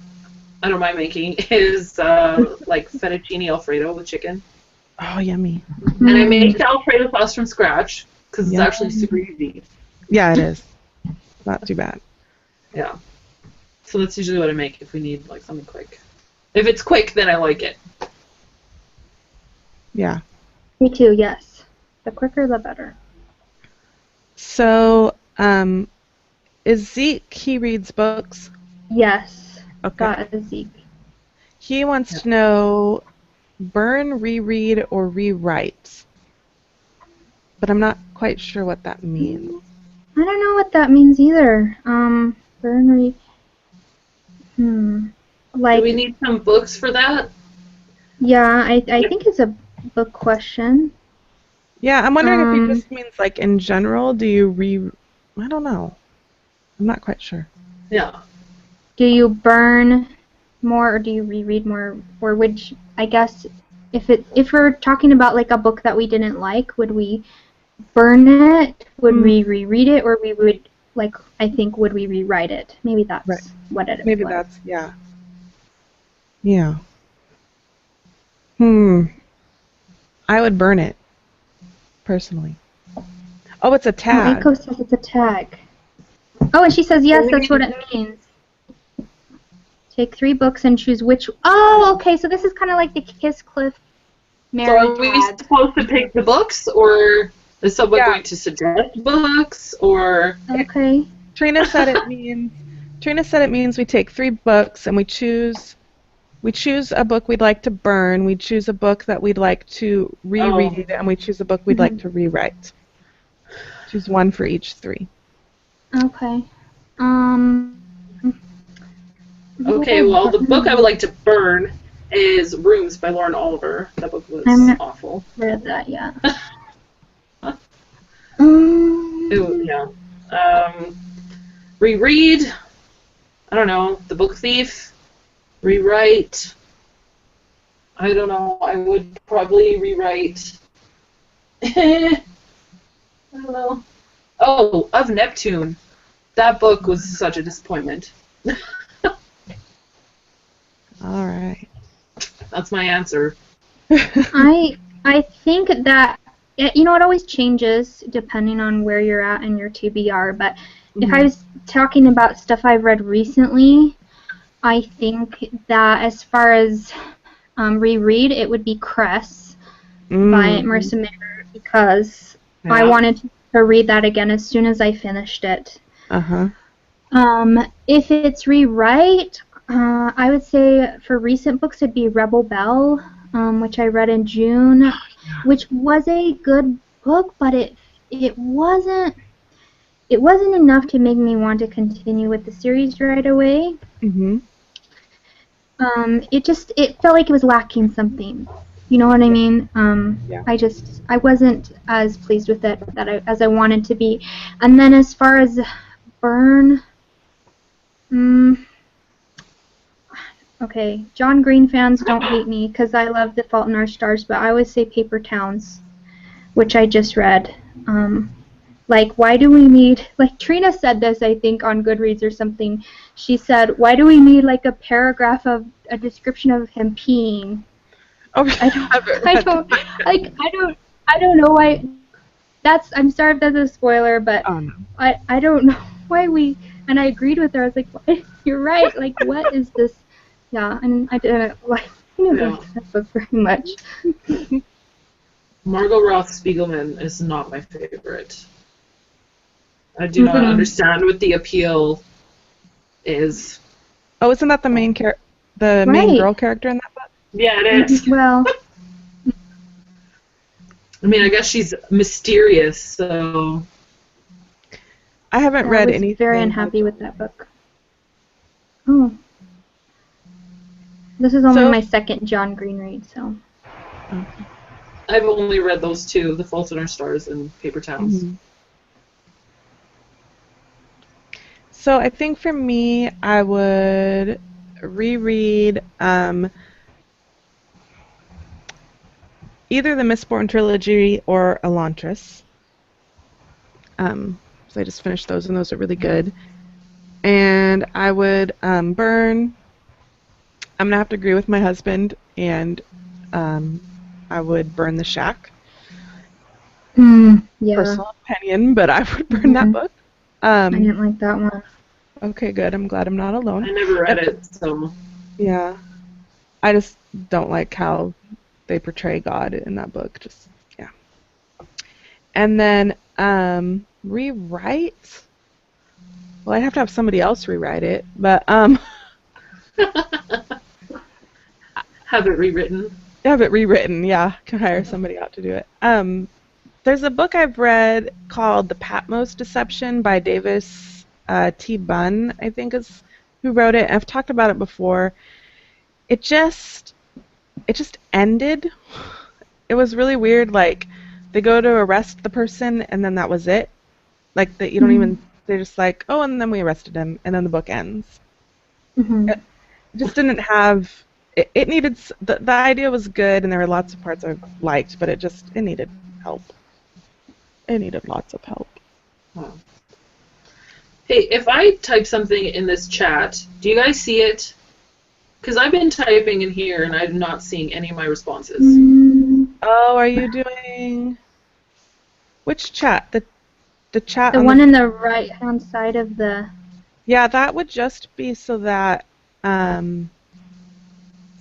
I don't mind making is like fettuccine alfredo with chicken. Oh, yummy. And I Mm. make the alfredo sauce from scratch because it's Yeah. actually super easy. Yeah, it is. Not too bad. Yeah. So that's usually what I make if we need like something quick. If it's quick, then I like it. Yeah. Me too, yes. The quicker the better. So, is Zeke, he reads books? Yes. Okay. That is Zeke. He wants to know burn, reread, or rewrite. But I'm not quite sure what that means. I don't know what that means either. Burn Do Like, we need some books for that? yeah, I think it's a book question. Yeah, I'm wondering if he Um, just means like in general, do you I don't know. I'm not quite sure. Yeah. Do you burn more or do you reread more? Or which, I guess, if we're talking about like a book that we didn't like, would we burn it? Would we reread it? Or we would, like, I think, would we rewrite it? Maybe that's Right. what it is. Maybe that's, yeah. Yeah. I would burn it, personally. Oh, it's a tag. Echo says it's a tag. Oh, and she says, yes, that's what it means. Take 3 books and choose which. Oh, okay, so this is kind of like the Kiss Cliff Mary So are we tag. supposed to pick the books, or is someone going to suggest books, or? Okay. Trina said it means we take 3 books and we choose a book we'd like to burn, we choose a book that we'd like to reread, and we choose a book we'd like to rewrite. Choose one for each 3. Okay. Okay, well, the book I would like to burn is Rooms by Lauren Oliver. That book was awful. Read that, yeah. Reread, I don't know, The Book Thief. Rewrite, I don't know, I would probably rewrite, I don't know. Oh, Of Neptune. That book was such a disappointment. All right. That's my answer. I think that, you know, it always changes depending on where you're at in your TBR, but if I was talking about stuff I've read recently, I think that as far as reread, it would be Cress by Marissa Mayer, because I wanted to read that again as soon as I finished it. If it's rewrite, I would say for recent books it'd be Rebel Belle, which I read in June, which was a good book, but it wasn't enough to make me want to continue with the series right away. It felt like it was lacking something. You know what I mean? I wasn't as pleased with it as I wanted to be. And then as far as burn, okay, John Green fans don't hate me because I love The Fault in Our Stars, but I always say Paper Towns, which I just read. Like, why do we need, like Trina said this, I think, on Goodreads or something. She said, why do we need, like, a paragraph of a description of him peeing? I don't know why. I'm sorry if that's a spoiler, but I don't know why and I agreed with her. I was like, what? You're right. Like, what is this? Yeah, and I didn't like that book very much. Margot Roth Spiegelman is not my favorite. I do not understand what the appeal is. Oh, isn't that the main main girl character in that book? Yeah, it is. Well, I mean, I guess she's mysterious, so... I haven't read anything. I was very unhappy with that book. Oh. This is only my second John Green read, so... Okay. I've only read those two, The Fault in Our Stars and Paper Towns. Mm-hmm. So I think for me, I would reread either the Mistborn trilogy or Elantris. So I just finished those, and those are really good. And I would burn. I'm gonna have to agree with my husband, and I would burn The Shack. Yeah. Personal opinion, but I would burn that book. I didn't like that one. Okay, good. I'm glad I'm not alone. I never read it, so... Yeah. I just don't like how they portray God in that book. Just, yeah. And then, rewrite? Well, I'd have to have somebody else rewrite it, but, Have it rewritten. Have it rewritten, yeah. Can hire somebody out to do it. There's a book I've read called The Patmos Deception by Davis T. Bunn, I think is who wrote it. I've talked about it before. It just ended. It was really weird. Like, they go to arrest the person, and then that was it. Like, that you don't even... They're just like, oh, and then we arrested him, and then the book ends. It just didn't have... It needed... The idea was good, and there were lots of parts I liked, but it needed help. It needed lots of help. Wow. Hey, if I type something in this chat, do you guys see it? Because I've been typing in here, and I'm not seeing any of my responses. Oh, are you doing... Which chat? The chat The one in the right-hand side of the... Yeah, that would just be so that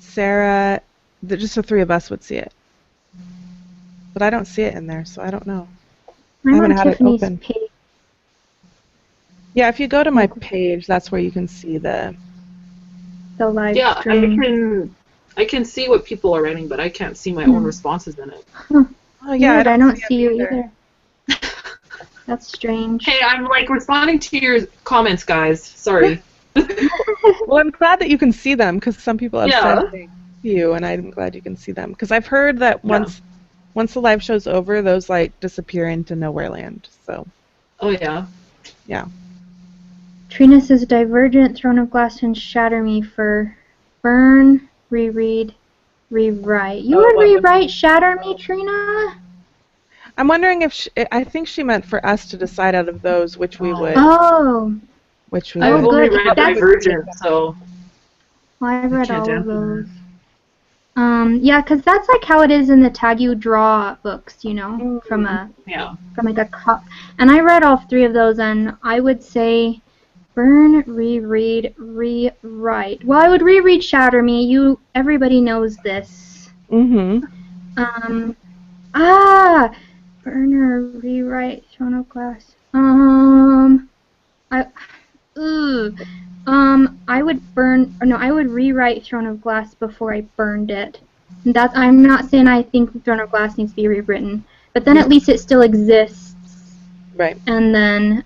Sarah... just the three of us would see it. But I don't see it in there, so I don't know. I haven't had Tiffany's it open. page. Yeah, if you go to my page, that's where you can see the live stream. Yeah, I can see what people are writing, but I can't see my own responses in it. Oh yeah, I don't see you either. That's strange. Hey, I'm like responding to your comments, guys. Sorry. Well, I'm glad that you can see them, because some people have said things to you, and I'm glad you can see them. Because I've heard that once the live show's over, those like disappear into nowhere land. So. Oh yeah. Yeah. Trina says Divergent, Throne of Glass, and Shatter Me for burn, reread, rewrite. You would rewrite Shatter Me, Trina? I'm wondering if I think she meant for us to decide out of those which we would. Oh. Which we I've would. only read Divergent, so. Well, I've read all of those. Yeah, because that's like how it is in the Tag You Draw books, you know, from like a and I read all three of those, and I would say burn, reread, rewrite. Well, I would reread Shatter Me. Everybody knows this. Burner, rewrite, Throne of Glass. I would rewrite Throne of Glass before I burned it. I'm not saying I think Throne of Glass needs to be rewritten, but then at least it still exists. Right. And then,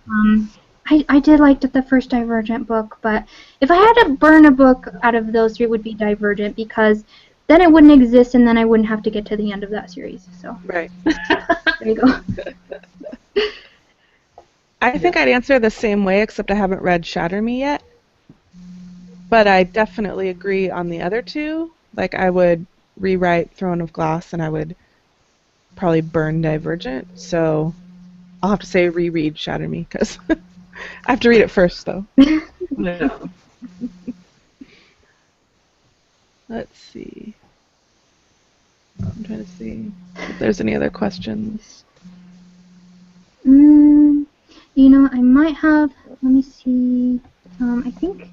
I did like the first Divergent book, but if I had to burn a book out of those three, it would be Divergent, because then it wouldn't exist, and then I wouldn't have to get to the end of that series. So. Right. There you go. I think I'd answer the same way, except I haven't read Shatter Me yet. But I definitely agree on the other two. Like, I would rewrite Throne of Glass, and I would probably burn Divergent. So I'll have to say reread Shatter Me, because I have to read it first, though. Yeah. Let's see. I'm trying to see if there's any other questions. You know, I might have, let me see, I think,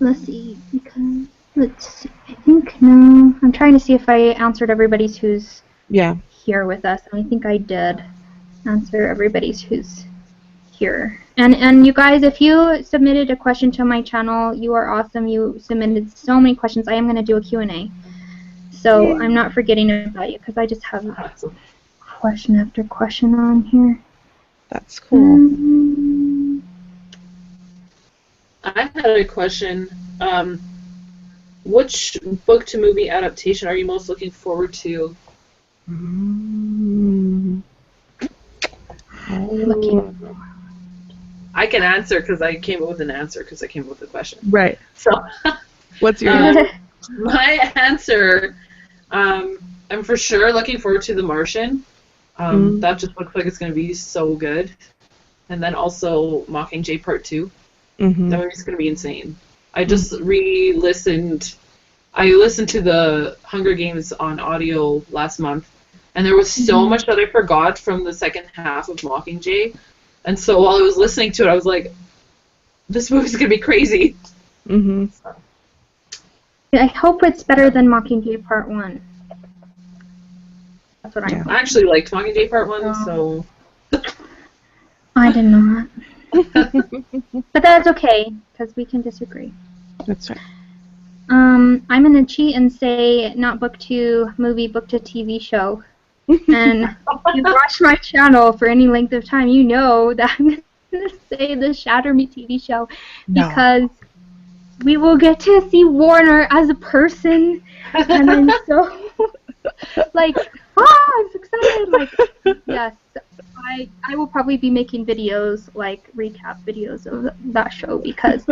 let's see, because, I think, no, I'm trying to see if I answered everybody's who's here with us, and I think I did answer everybody's who's here. And you guys, if you submitted a question to my channel, you are awesome. You submitted so many questions. I am going to do a Q&A. So I'm not forgetting about you because I just have question after question on here. That's cool. I had a question. Which book to movie adaptation are you most looking forward to? I can answer because I came up with an answer because I came up with a question. Right. So, what's your answer? My answer? I'm for sure looking forward to The Martian. That just looks like it's going to be so good. And then also Mockingjay Part 2. That movie's going to be insane. I just re-listened. I listened to the Hunger Games on audio last month, and there was so much that I forgot from the second half of Mockingjay. And so while I was listening to it, I was like, this movie's going to be crazy. I hope it's better than Mockingjay Part 1. That's what I actually liked Mockingjay Part 1, so... I did not. But that's okay, because we can disagree. That's right. I'm going to cheat and say not book to movie, book to TV show. And if you watch my channel for any length of time, you know that I'm going to say the Shatter Me TV show because we will get to see Warner as a person, and I'm so, like, I'm so excited. Like, yes, I will probably be making videos, like recap videos of that show because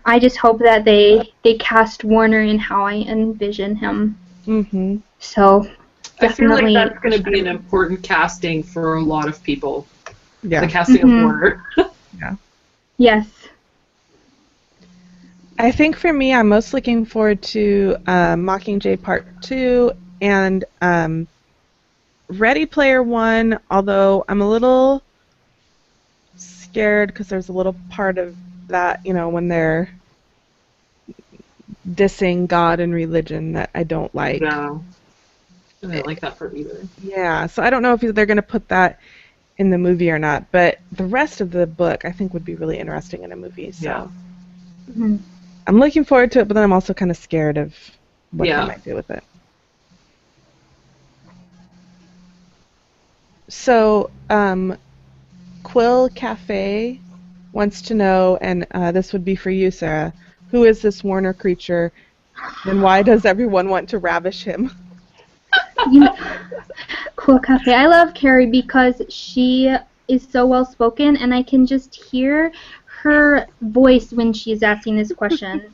I just hope that they cast Warner in how I envision him. So I feel definitely, like that's going to be an important casting for a lot of people. Yeah. The casting of Warner. Yes. I think for me, I'm most looking forward to Mockingjay Part 2 and Ready Player One, although I'm a little scared because there's a little part of that, when they're dissing God and religion that I don't like. No. I didn't like that part either. Yeah, so I don't know if they're going to put that in the movie or not, but the rest of the book I think would be really interesting in a movie. So I'm looking forward to it, but then I'm also kind of scared of what they might do with it. So, Quill Cafe wants to know, and this would be for you, Sarah, who is this Warner creature, and why does everyone want to ravish him? Quill Cafe. I love Carrie because she is so well spoken, and I can just hear her voice when she's asking this question.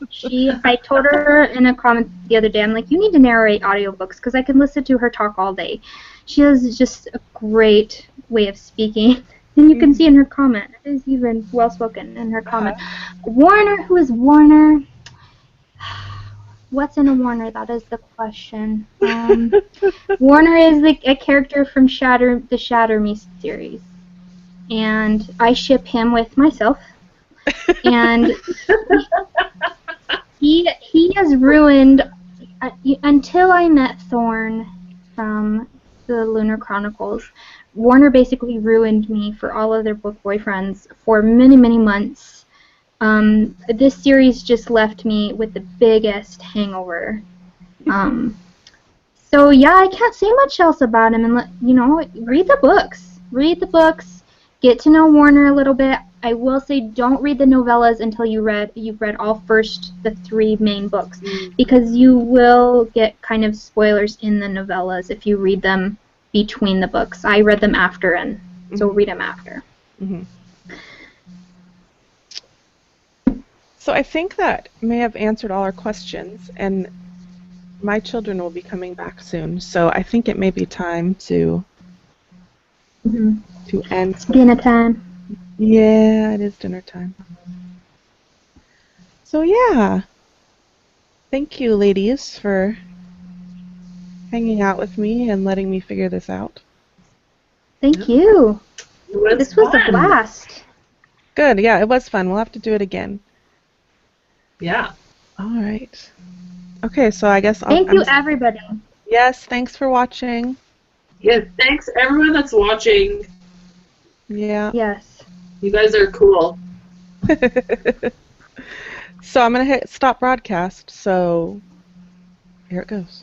I told her in a comment the other day, I'm like, you need to narrate audiobooks because I can listen to her talk all day. She has just a great way of speaking. And you can see in her comment, it is even well spoken in her comment. Warner, who is Warner? What's in a Warner? That is the question. Warner is a character from the Shatter Me series. And I ship him with myself. And he has ruined, until I met Thorn from the Lunar Chronicles, Warner basically ruined me for all of their book boyfriends for many, many months. This series just left me with the biggest hangover. So yeah, I can't say much else about him, and read the books. Read the books. Get to know Warner a little bit. I will say, don't read the novellas until you've read all the 3 main books, because you will get kind of spoilers in the novellas if you read them between the books. I read them after, and so read them after. So I think that may have answered all our questions, and my children will be coming back soon, so I think it may be time to end. Dinner time. Yeah, it is dinner time. So yeah, thank you, ladies, for hanging out with me and letting me figure this out. Thank you. This was fun. a blast. Good, yeah, it was fun. We'll have to do it again. Yeah. All right. Okay, so I guess Thank you, everybody. Yes, thanks for watching. Yes, thanks everyone that's watching. Yeah. Yes. You guys are cool. So I'm going to hit stop broadcast. So here it goes.